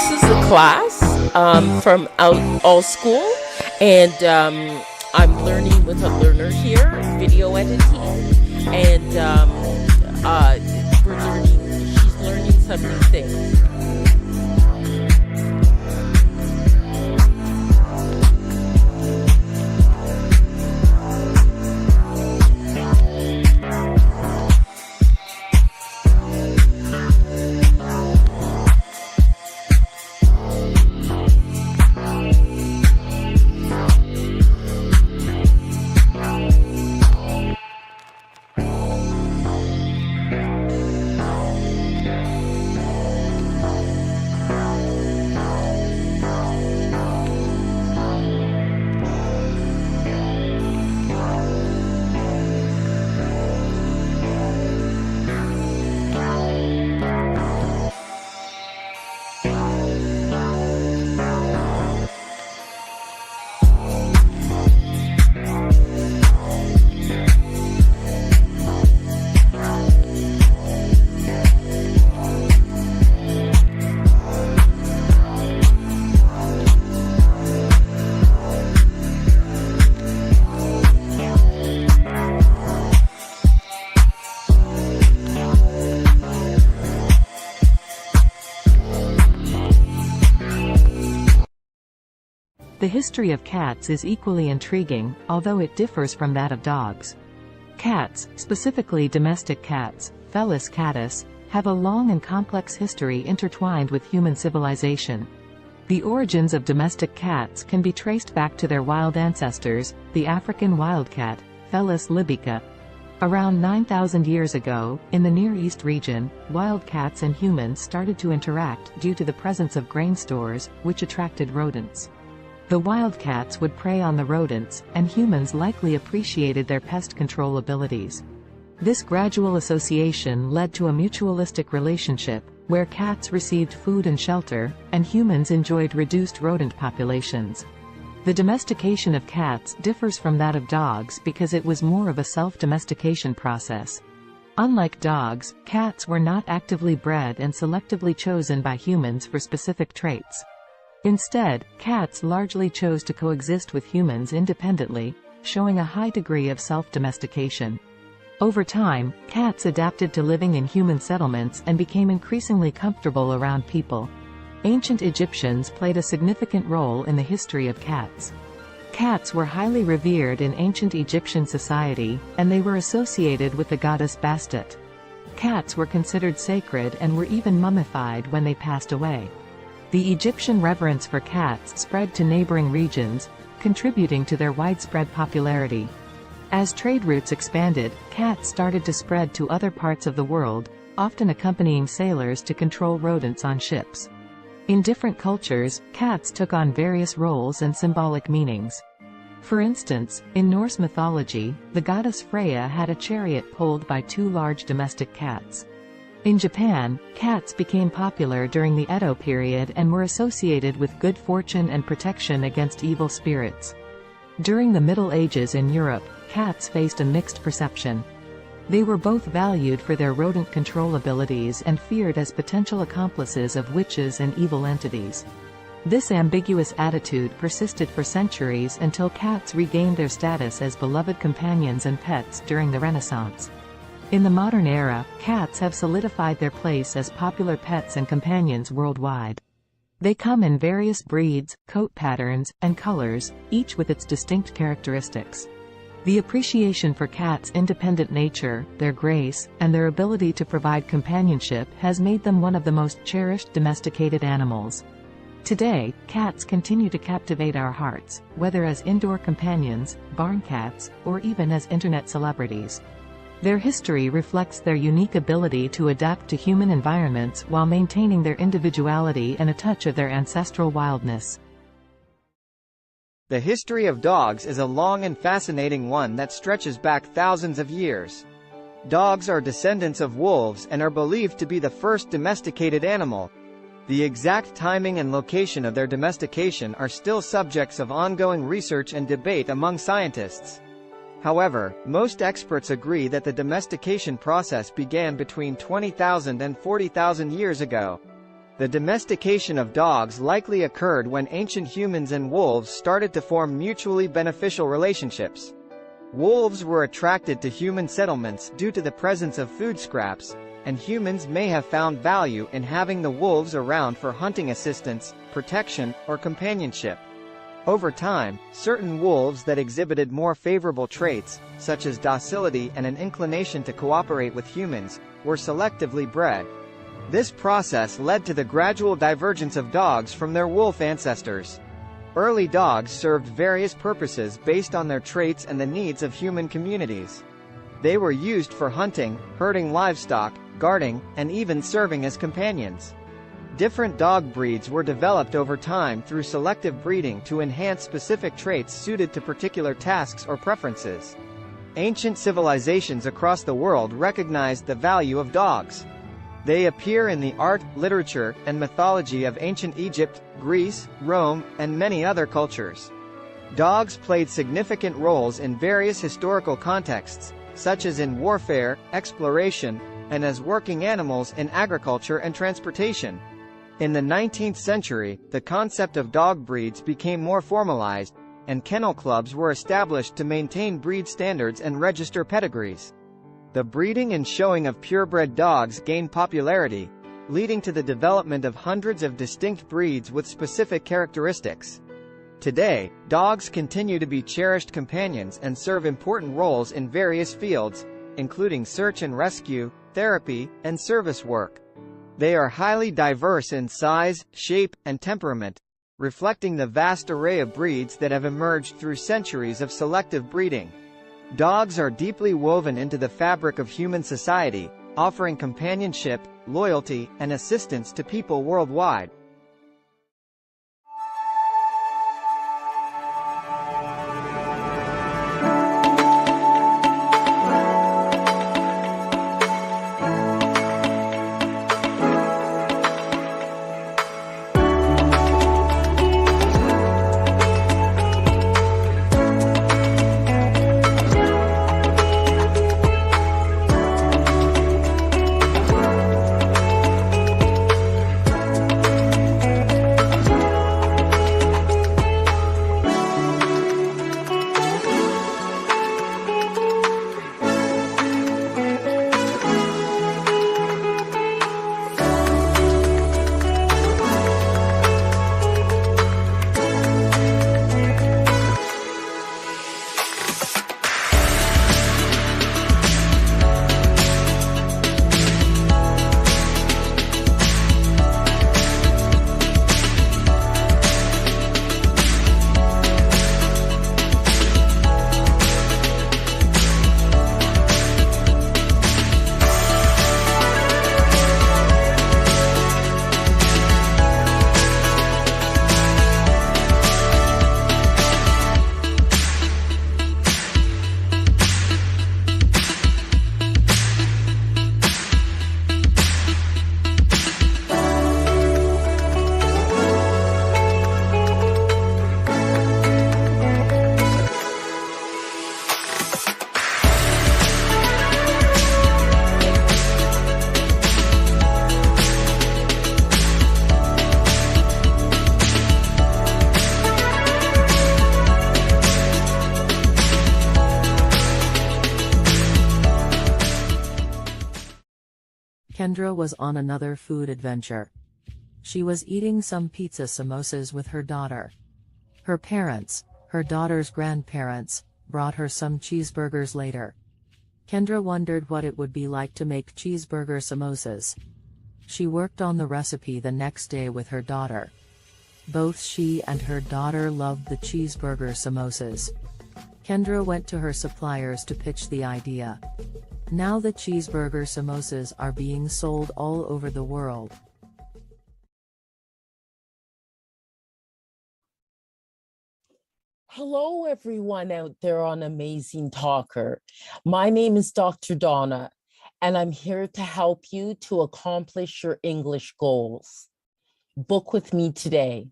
This is a class from All School, and I'm learning with a learner here, video editing, and she's learning some new things. The history of cats is equally intriguing, although it differs from that of dogs. Cats, specifically domestic cats, Felis catus, have a long and complex history intertwined with human civilization. The origins of domestic cats can be traced back to their wild ancestors, the African wildcat, Felis libica. Around 9,000 years ago, in the Near East region, wild cats and humans started to interact due to the presence of grain stores, which attracted rodents. The wildcats would prey on the rodents, and humans likely appreciated their pest control abilities. This gradual association led to a mutualistic relationship, where cats received food and shelter, and humans enjoyed reduced rodent populations. The domestication of cats differs from that of dogs because it was more of a self-domestication process. Unlike dogs, cats were not actively bred and selectively chosen by humans for specific traits. Instead, cats largely chose to coexist with humans independently, showing a high degree of self-domestication. Over time, cats adapted to living in human settlements and became increasingly comfortable around people. Ancient Egyptians played a significant role in the history of cats. Cats were highly revered in ancient Egyptian society, and they were associated with the goddess Bastet. Cats were considered sacred and were even mummified when they passed away. The Egyptian reverence for cats spread to neighboring regions, contributing to their widespread popularity. As trade routes expanded, cats started to spread to other parts of the world, often accompanying sailors to control rodents on ships. In different cultures, cats took on various roles and symbolic meanings. For instance, in Norse mythology, the goddess Freya had a chariot pulled by two large domestic cats. In Japan, cats became popular during the Edo period and were associated with good fortune and protection against evil spirits. During the Middle Ages in Europe, cats faced a mixed perception. They were both valued for their rodent control abilities and feared as potential accomplices of witches and evil entities. This ambiguous attitude persisted for centuries until cats regained their status as beloved companions and pets during the Renaissance. In the modern era, cats have solidified their place as popular pets and companions worldwide. They come in various breeds, coat patterns, and colors, each with its distinct characteristics. The appreciation for cats' independent nature, their grace, and their ability to provide companionship has made them one of the most cherished domesticated animals. Today, cats continue to captivate our hearts, whether as indoor companions, barn cats, or even as internet celebrities. Their history reflects their unique ability to adapt to human environments while maintaining their individuality and a touch of their ancestral wildness. The history of dogs is a long and fascinating one that stretches back thousands of years. Dogs are descendants of wolves and are believed to be the first domesticated animal. The exact timing and location of their domestication are still subjects of ongoing research and debate among scientists. However, most experts agree that the domestication process began between 20,000 and 40,000 years ago. The domestication of dogs likely occurred when ancient humans and wolves started to form mutually beneficial relationships. Wolves were attracted to human settlements due to the presence of food scraps, and humans may have found value in having the wolves around for hunting assistance, protection, or companionship. Over time, certain wolves that exhibited more favorable traits, such as docility and an inclination to cooperate with humans, were selectively bred. This process led to the gradual divergence of dogs from their wolf ancestors. Early dogs served various purposes based on their traits and the needs of human communities. They were used for hunting, herding livestock, guarding, and even serving as companions. Different dog breeds were developed over time through selective breeding to enhance specific traits suited to particular tasks or preferences. Ancient civilizations across the world recognized the value of dogs. They appear in the art, literature, and mythology of ancient Egypt, Greece, Rome, and many other cultures. Dogs played significant roles in various historical contexts, such as in warfare, exploration, and as working animals in agriculture and transportation. In the 19th century, the concept of dog breeds became more formalized, and kennel clubs were established to maintain breed standards and register pedigrees. The breeding and showing of purebred dogs gained popularity, leading to the development of hundreds of distinct breeds with specific characteristics. Today, dogs continue to be cherished companions and serve important roles in various fields, including search and rescue, therapy, and service work. They are highly diverse in size, shape, and temperament, reflecting the vast array of breeds that have emerged through centuries of selective breeding. Dogs are deeply woven into the fabric of human society, offering companionship, loyalty, and assistance to people worldwide. Kendra was on another food adventure. She was eating some pizza samosas with her daughter. Her parents, her daughter's grandparents, brought her some cheeseburgers later. Kendra wondered what it would be like to make cheeseburger samosas. She worked on the recipe the next day with her daughter. Both she and her daughter loved the cheeseburger samosas. Kendra went to her suppliers to pitch the idea. Now the cheeseburger samosas are being sold all over the world. Hello, everyone out there on Amazing Talker. My name is Dr. Donna, and I'm here to help you to accomplish your English goals. Book with me today.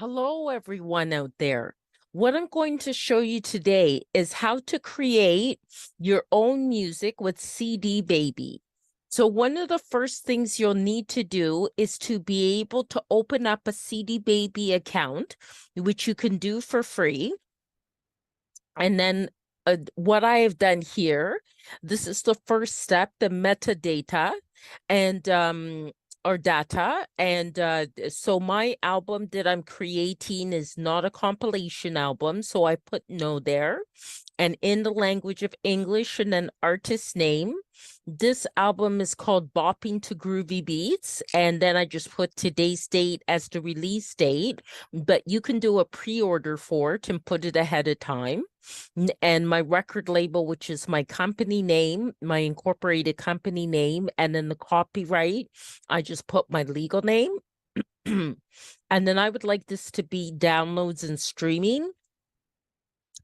Hello, everyone out there. What I'm going to show you today is how to create your own music with CD Baby. So one of the first things you'll need to do is to be able to open up a CD Baby account, which you can do for free. And then what I have done here, this is the first step, the metadata and or data. And so my album that I'm creating is not a compilation album. So I put no there. And in the language of English and then artist name. This album is called Bopping to Groovy Beats. And then I just put today's date as the release date. But you can do a pre-order for it and put it ahead of time. And my record label, which is my company name, my incorporated company name, and then the copyright, I just put my legal name. And then I would like this to be downloads and streaming.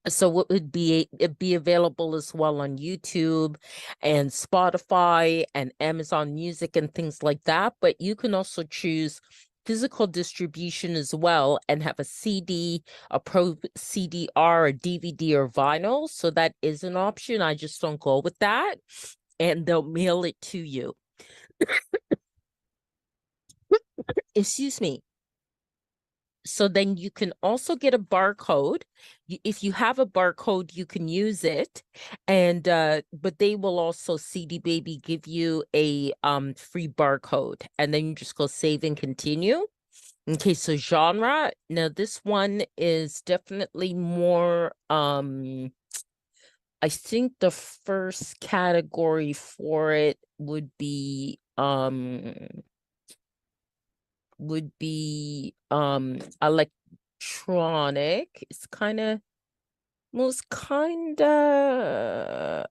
So it'd be available as well on YouTube and Spotify and Amazon Music and things like that. But you can also choose physical distribution as well and have a CD, a Pro CDR, a DVD, or vinyl. So that is an option. I just don't go with that. And they'll mail it to you. Excuse me. So then you can also get a barcode. If you have a barcode, you can use it. And but they will also, CD Baby, give you a free barcode. And then you just go save and continue. Okay, so genre. Now this one is definitely more I think the first category for it would be electronic. It's kind of most kind of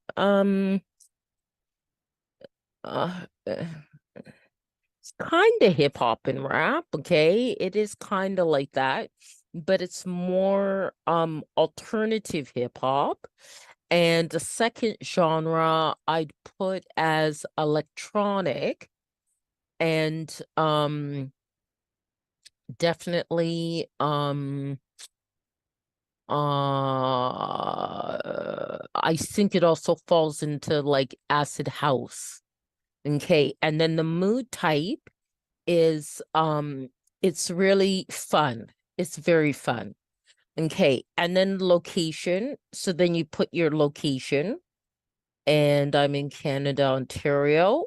it's kind of hip hop and rap. Okay, it is kind of like that, but it's more alternative hip hop. And the second genre I'd put as electronic, and definitely I think it also falls into like acid house. Okay, and then the mood type is it's really fun. It's very fun. Okay, and then location. So then you put your location, and I'm in Canada, Ontario.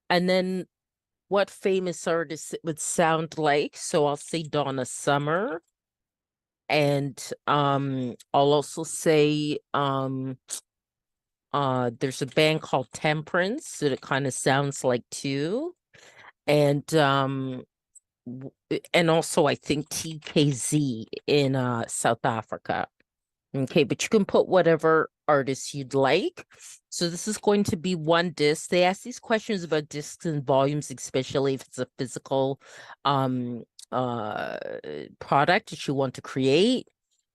And then what famous artist it would sound like. So I'll say Donna Summer. And I'll also say there's a band called Temperance that it kind of sounds like too. And also I think TKZ in South Africa. Okay, but you can put whatever artist you'd like. So this is going to be one disc. They ask these questions about discs and volumes, especially if it's a physical product that you want to create.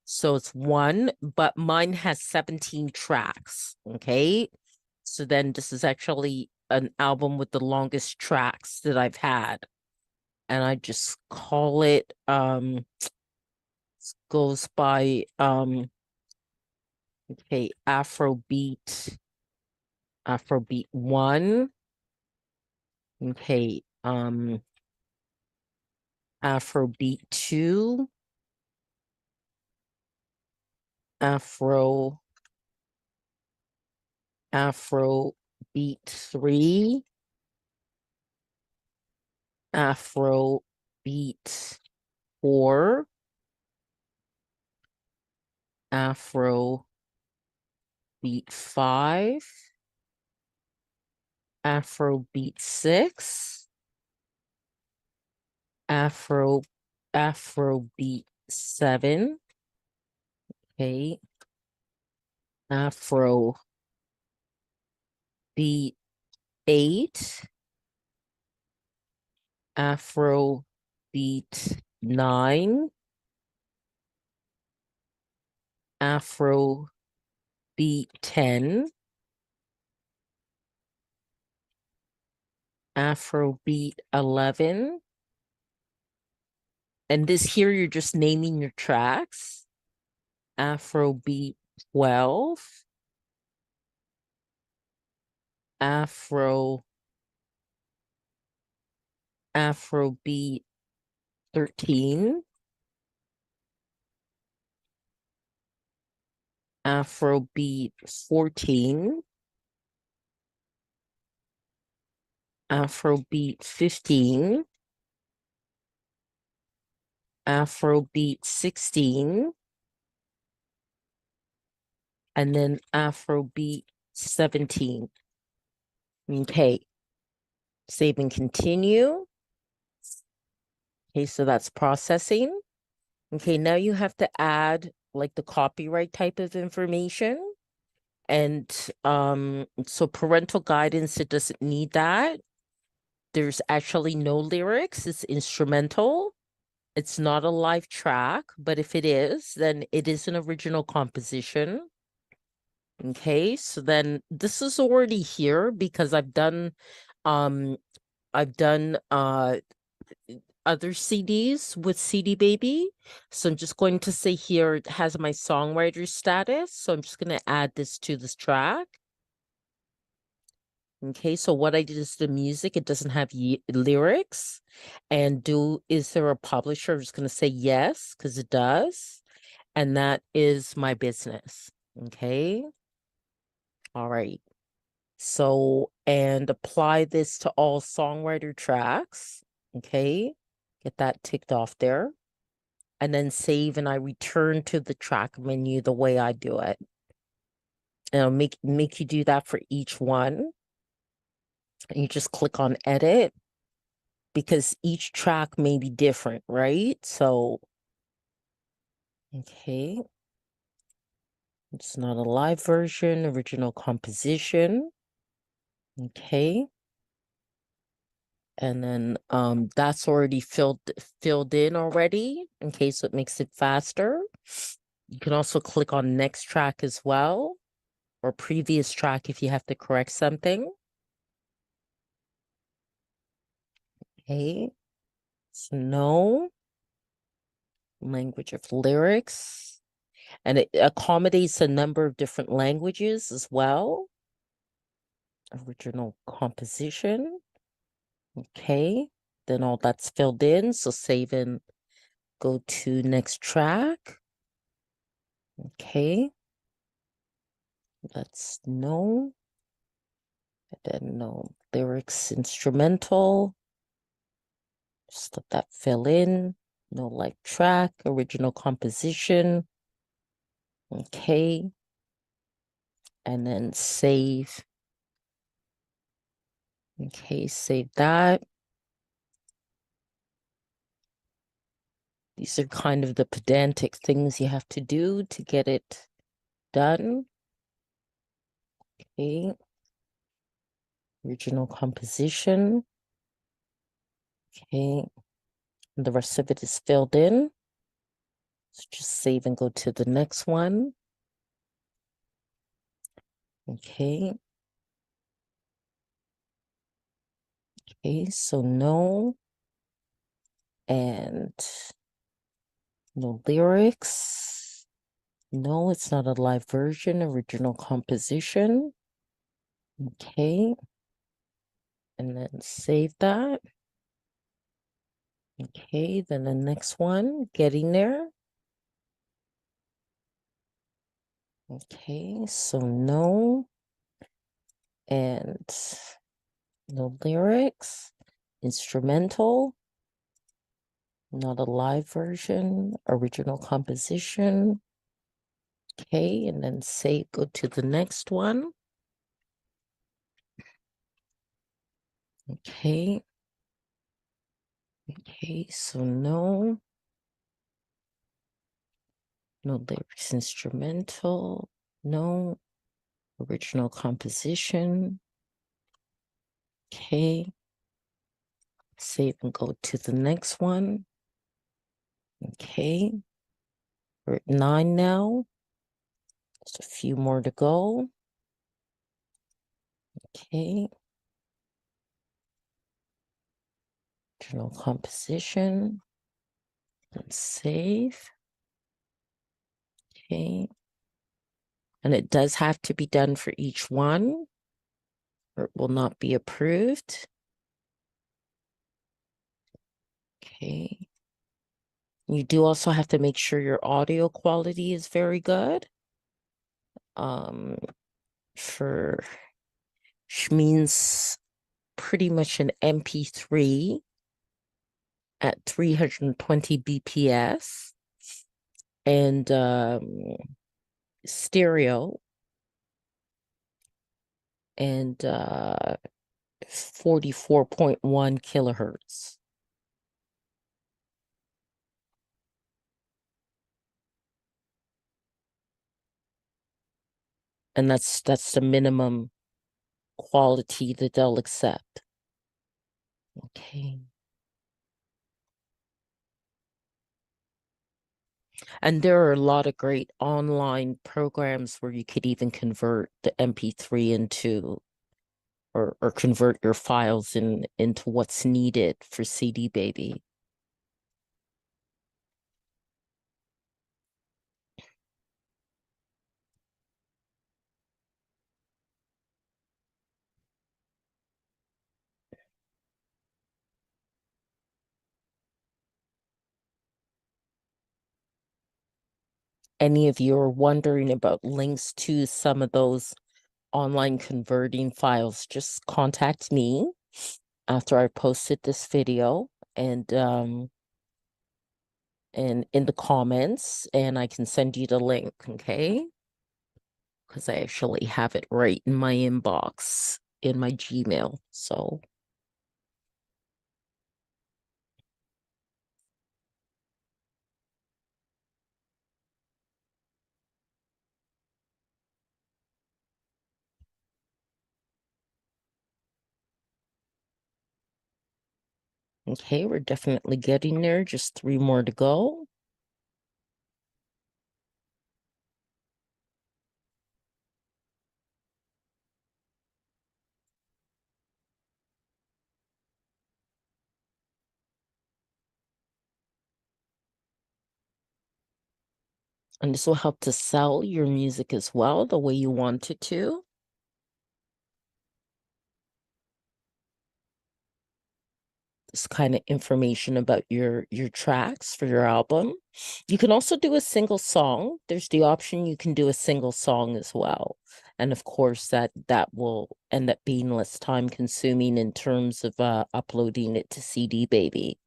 So it's one, but mine has 17 tracks. Okay, so then this is actually an album with the longest tracks that I've had. And I just call it goes by okay, Afrobeat 1. Okay, Afrobeat 2. Afrobeat 3. Afrobeat 4. Afrobeat 5. Afrobeat 6. Afrobeat 7. Okay. Afrobeat 8. Afrobeat 9. Afrobeat 10. Afrobeat 11. And this here, you're just naming your tracks. Afrobeat 12, Afrobeat 13, Afrobeat 14, Afrobeat 15, Afrobeat 16, and then Afrobeat 17. Okay, save and continue. Okay, so that's processing. Okay, now you have to add like the copyright type of information. And so parental guidance, it doesn't need that. There's actually no lyrics, it's instrumental. It's not a live track, but if it is, then it is an original composition. Okay, so then this is already here because I've done other CDs with CD Baby. So I'm just going to say here it has my songwriter status. So I'm just going to add this to this track. Okay, so what I did is the music, it doesn't have lyrics. And is there a publisher? I'm just going to say yes, because it does. And that is my business. Okay. All right. So, and apply this to all songwriter tracks. Okay. Get that ticked off there. And then save, and I return to the track menu the way I do it. And I'll make you do that for each one. And you just click on edit because each track may be different, right? So, okay. It's not a live version, original composition. Okay. And then that's already filled in already. Okay, so it makes it faster. You can also click on next track as well, or previous track if you have to correct something. Okay, so no language of lyrics, and it accommodates a number of different languages as well. Original composition. Okay, then all that's filled in, so save and go to next track. Okay, that's no, and then no lyrics, instrumental. Just let that fill in. No live track, original composition. Okay, and then save. Okay, save that. These are kind of the pedantic things you have to do to get it done. Okay. Original composition. Okay. And the rest of it is filled in. So just save and go to the next one. Okay. Okay, so no. And no lyrics. No, it's not a live version, original composition. Okay. And then save that. Okay, then the next one, getting there. Okay, so no. And no lyrics. Instrumental. Not a live version. Original composition. Okay, and then save, go to the next one. Okay. Okay, so no. No lyrics, instrumental. No. Original composition. Okay. Save and go to the next one. Okay. We're at 9 now. Just a few more to go. Okay. Original composition. Let's save. Okay. And it does have to be done for each one, or it will not be approved. Okay. You do also have to make sure your audio quality is very good. For which means pretty much an MP3 at 320 BPS and stereo and 44.1 kilohertz. And that's the minimum quality that they'll accept. Okay. And there are a lot of great online programs where you could even convert the MP3 into or convert your files into what's needed for CD Baby. Any of you are wondering about links to some of those online converting files, just contact me after I posted this video and in the comments, and I can send you the link, okay? Because I actually have it right in my inbox in my Gmail. So okay, we're definitely getting there. Just 3 more to go. And this will help to sell your music as well, the way you want it to. This kind of information about your tracks for your album. You can also do a single song. There's the option you can do a single song as well. And of course that will end up being less time consuming in terms of uploading it to CD Baby.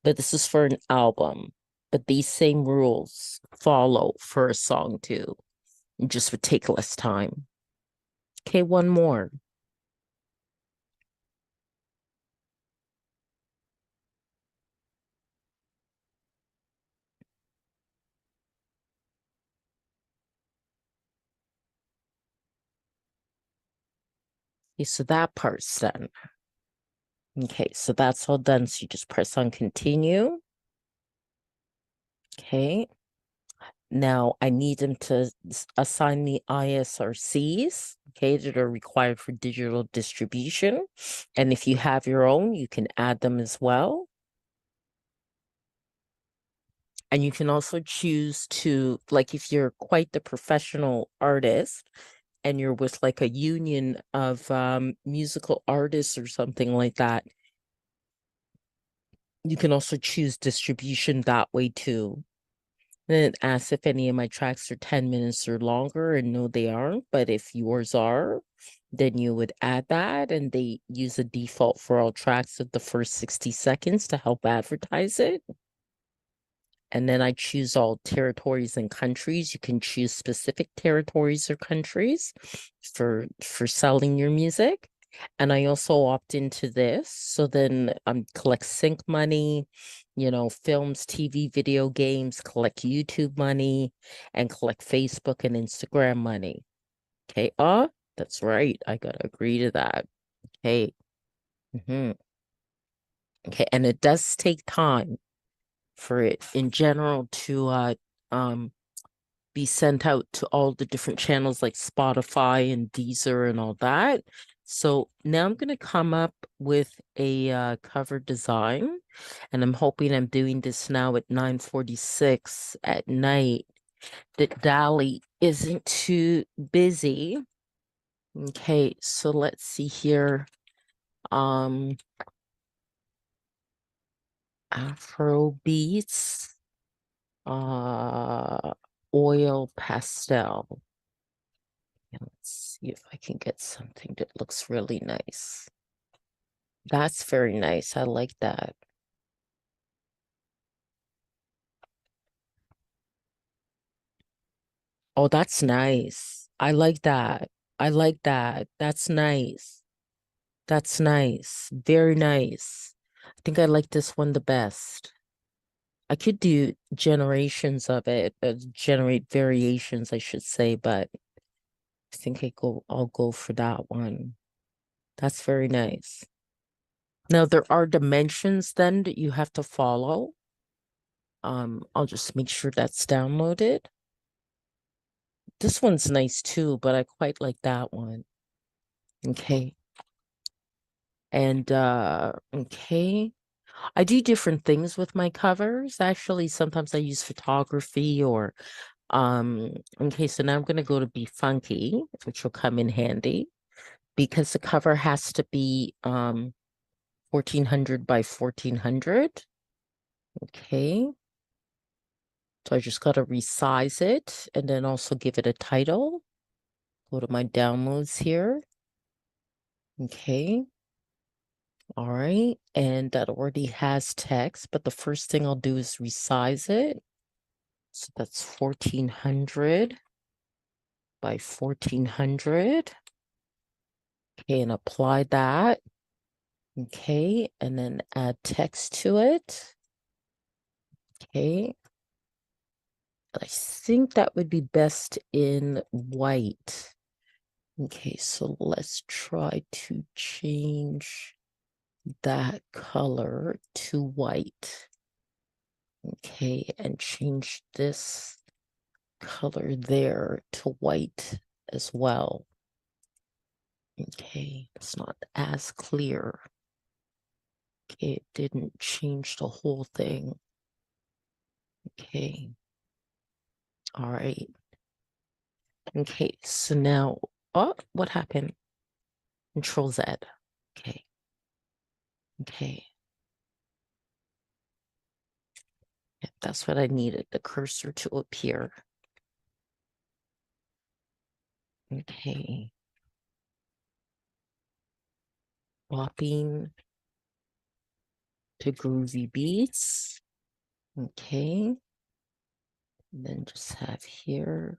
But this is for an album. But these same rules follow for a song too. It just would take less time. Okay, one more. Okay, so that part's done. Okay, so that's all done. So you just press on continue. Okay. Now I need them to assign the ISRCs, okay, that are required for digital distribution. And if you have your own, you can add them as well. And you can also choose to, like, if you're quite the professional artist and you're with like a union of musical artists or something like that, you can also choose distribution that way too. And it asks if any of my tracks are 10 minutes or longer, and no, they aren't. But if yours are, then you would add that, and they use a default for all tracks of the first 60 seconds to help advertise it. And then I choose all territories and countries. You can choose specific territories or countries for selling your music. And I also opt into this. So then collect sync money, you know, films, TV, video games, collect YouTube money, and collect Facebook and Instagram money. Okay. That's right. I gotta agree to that. Okay. Okay. And it does take time for it in general to be sent out to all the different channels like Spotify and Deezer and all that. So now I'm going to come up with a cover design, and I'm hoping I'm doing this now at 9:46 at night that Dolly isn't too busy. Okay, so let's see here. Afro beats, oil pastel. And let's see if I can get something that looks really nice. That's very nice. I like that. Oh, that's nice. I like that. I like that. That's nice. That's nice. Very nice. I think I like this one the best. I could do generations of it, generate variations, I should say, but I think I'll go for that one. That's very nice. Now there are dimensions then that you have to follow. I'll just make sure that's downloaded. This one's nice too, but I quite like that one. Okay. And okay. I do different things with my covers. Actually, sometimes I use photography or okay, so now I'm gonna go to Be Funky, which will come in handy because the cover has to be 1400 by 1400. Okay. So I just gotta resize it and then also give it a title. Go to my downloads here. Okay. All right. And that already has text, but the first thing I'll do is resize it. So that's 1400 by 1400. Okay, and apply that. Okay, and then add text to it. Okay. I think that would be best in white. Okay, so let's try to change that color to white. Okay, and change this color there to white as well. Okay, it's not as clear. Okay, it didn't change the whole thing. Okay. All right. Okay, so now, oh, what happened? Control Z. Okay. Okay. Yep, that's what I needed, the cursor to appear. Okay. Swapping to groovy beats. Okay. And then just have here.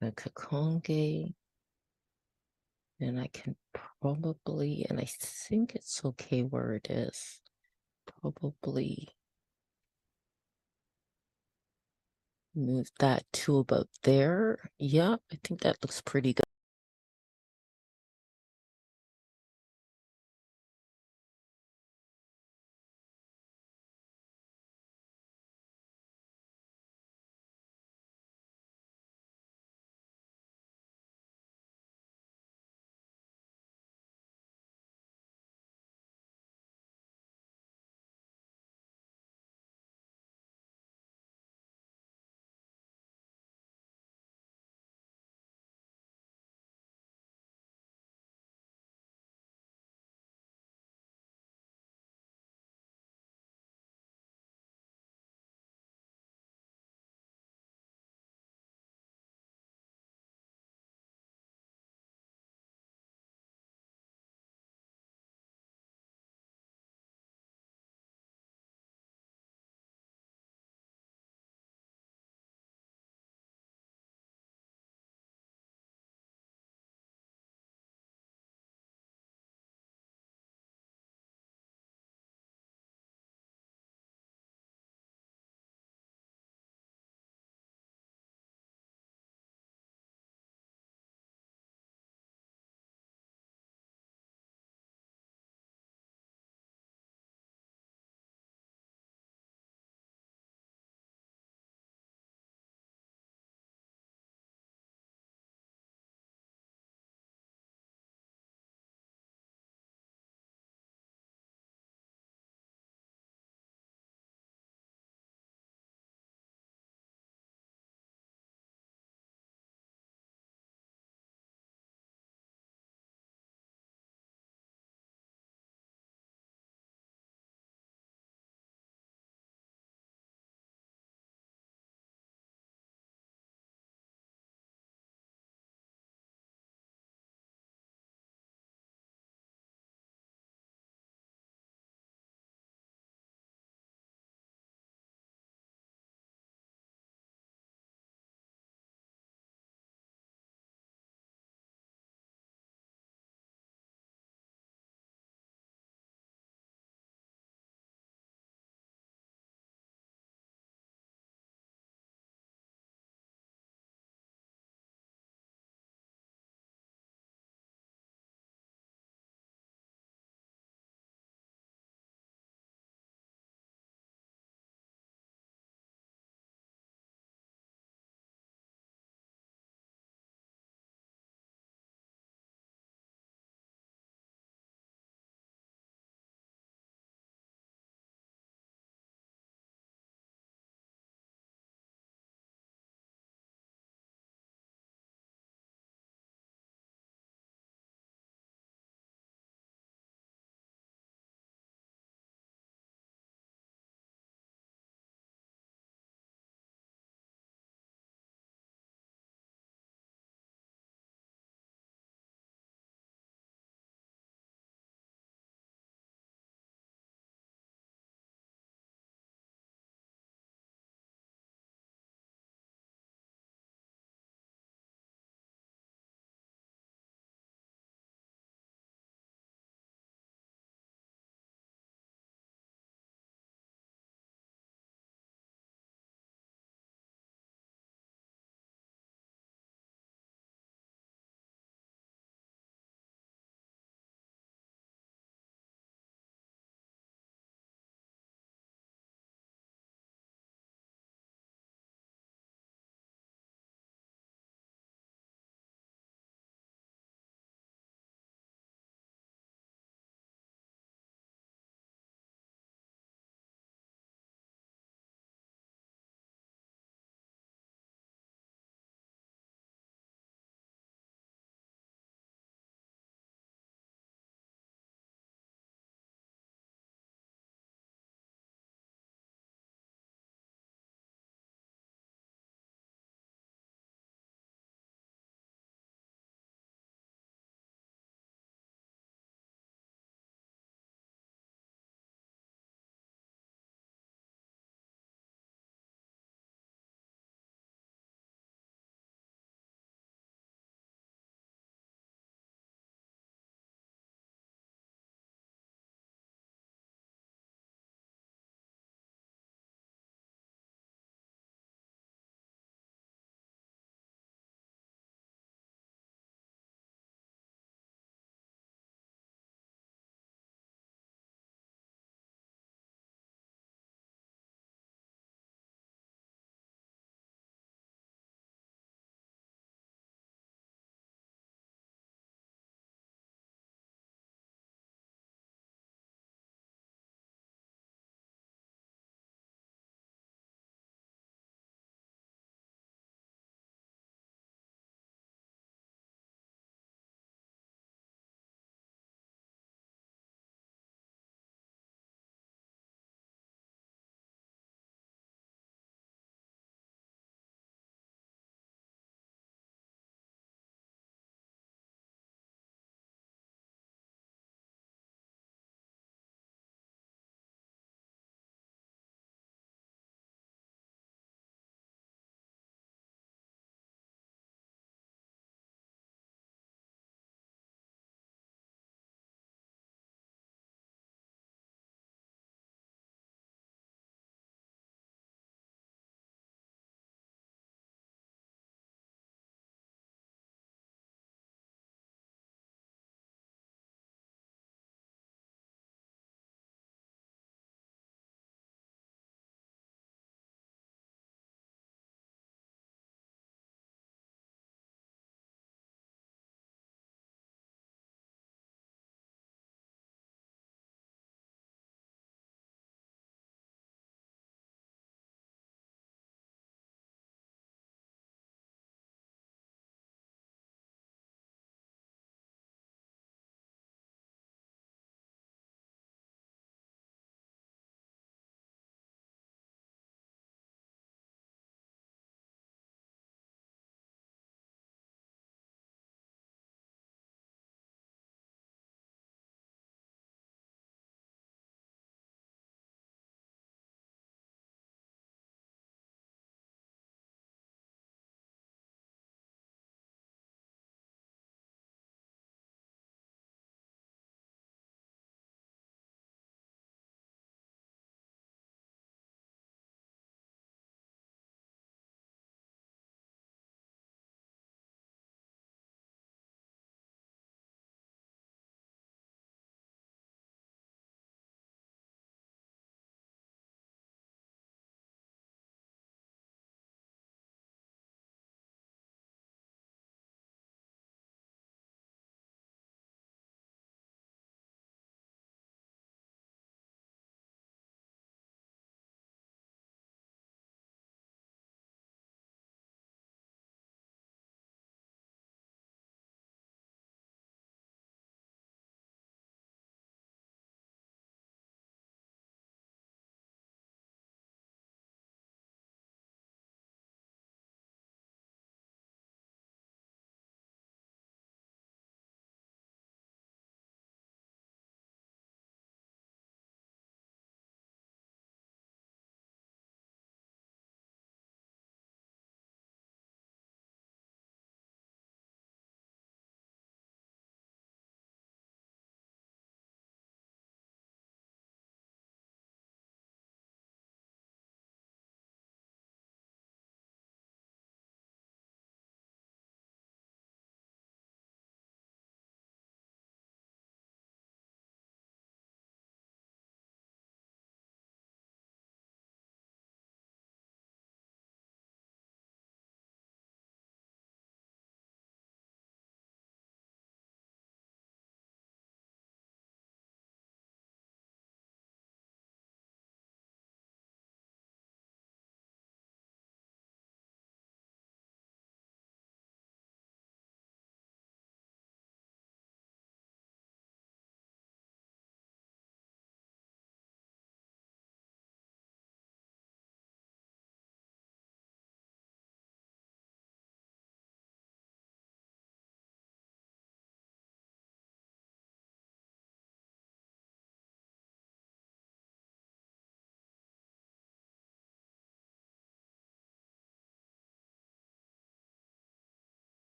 Donna Kakonge. And I can probably, and I think it's okay where it is. Probably move that to about there. Yeah, I think that looks pretty good.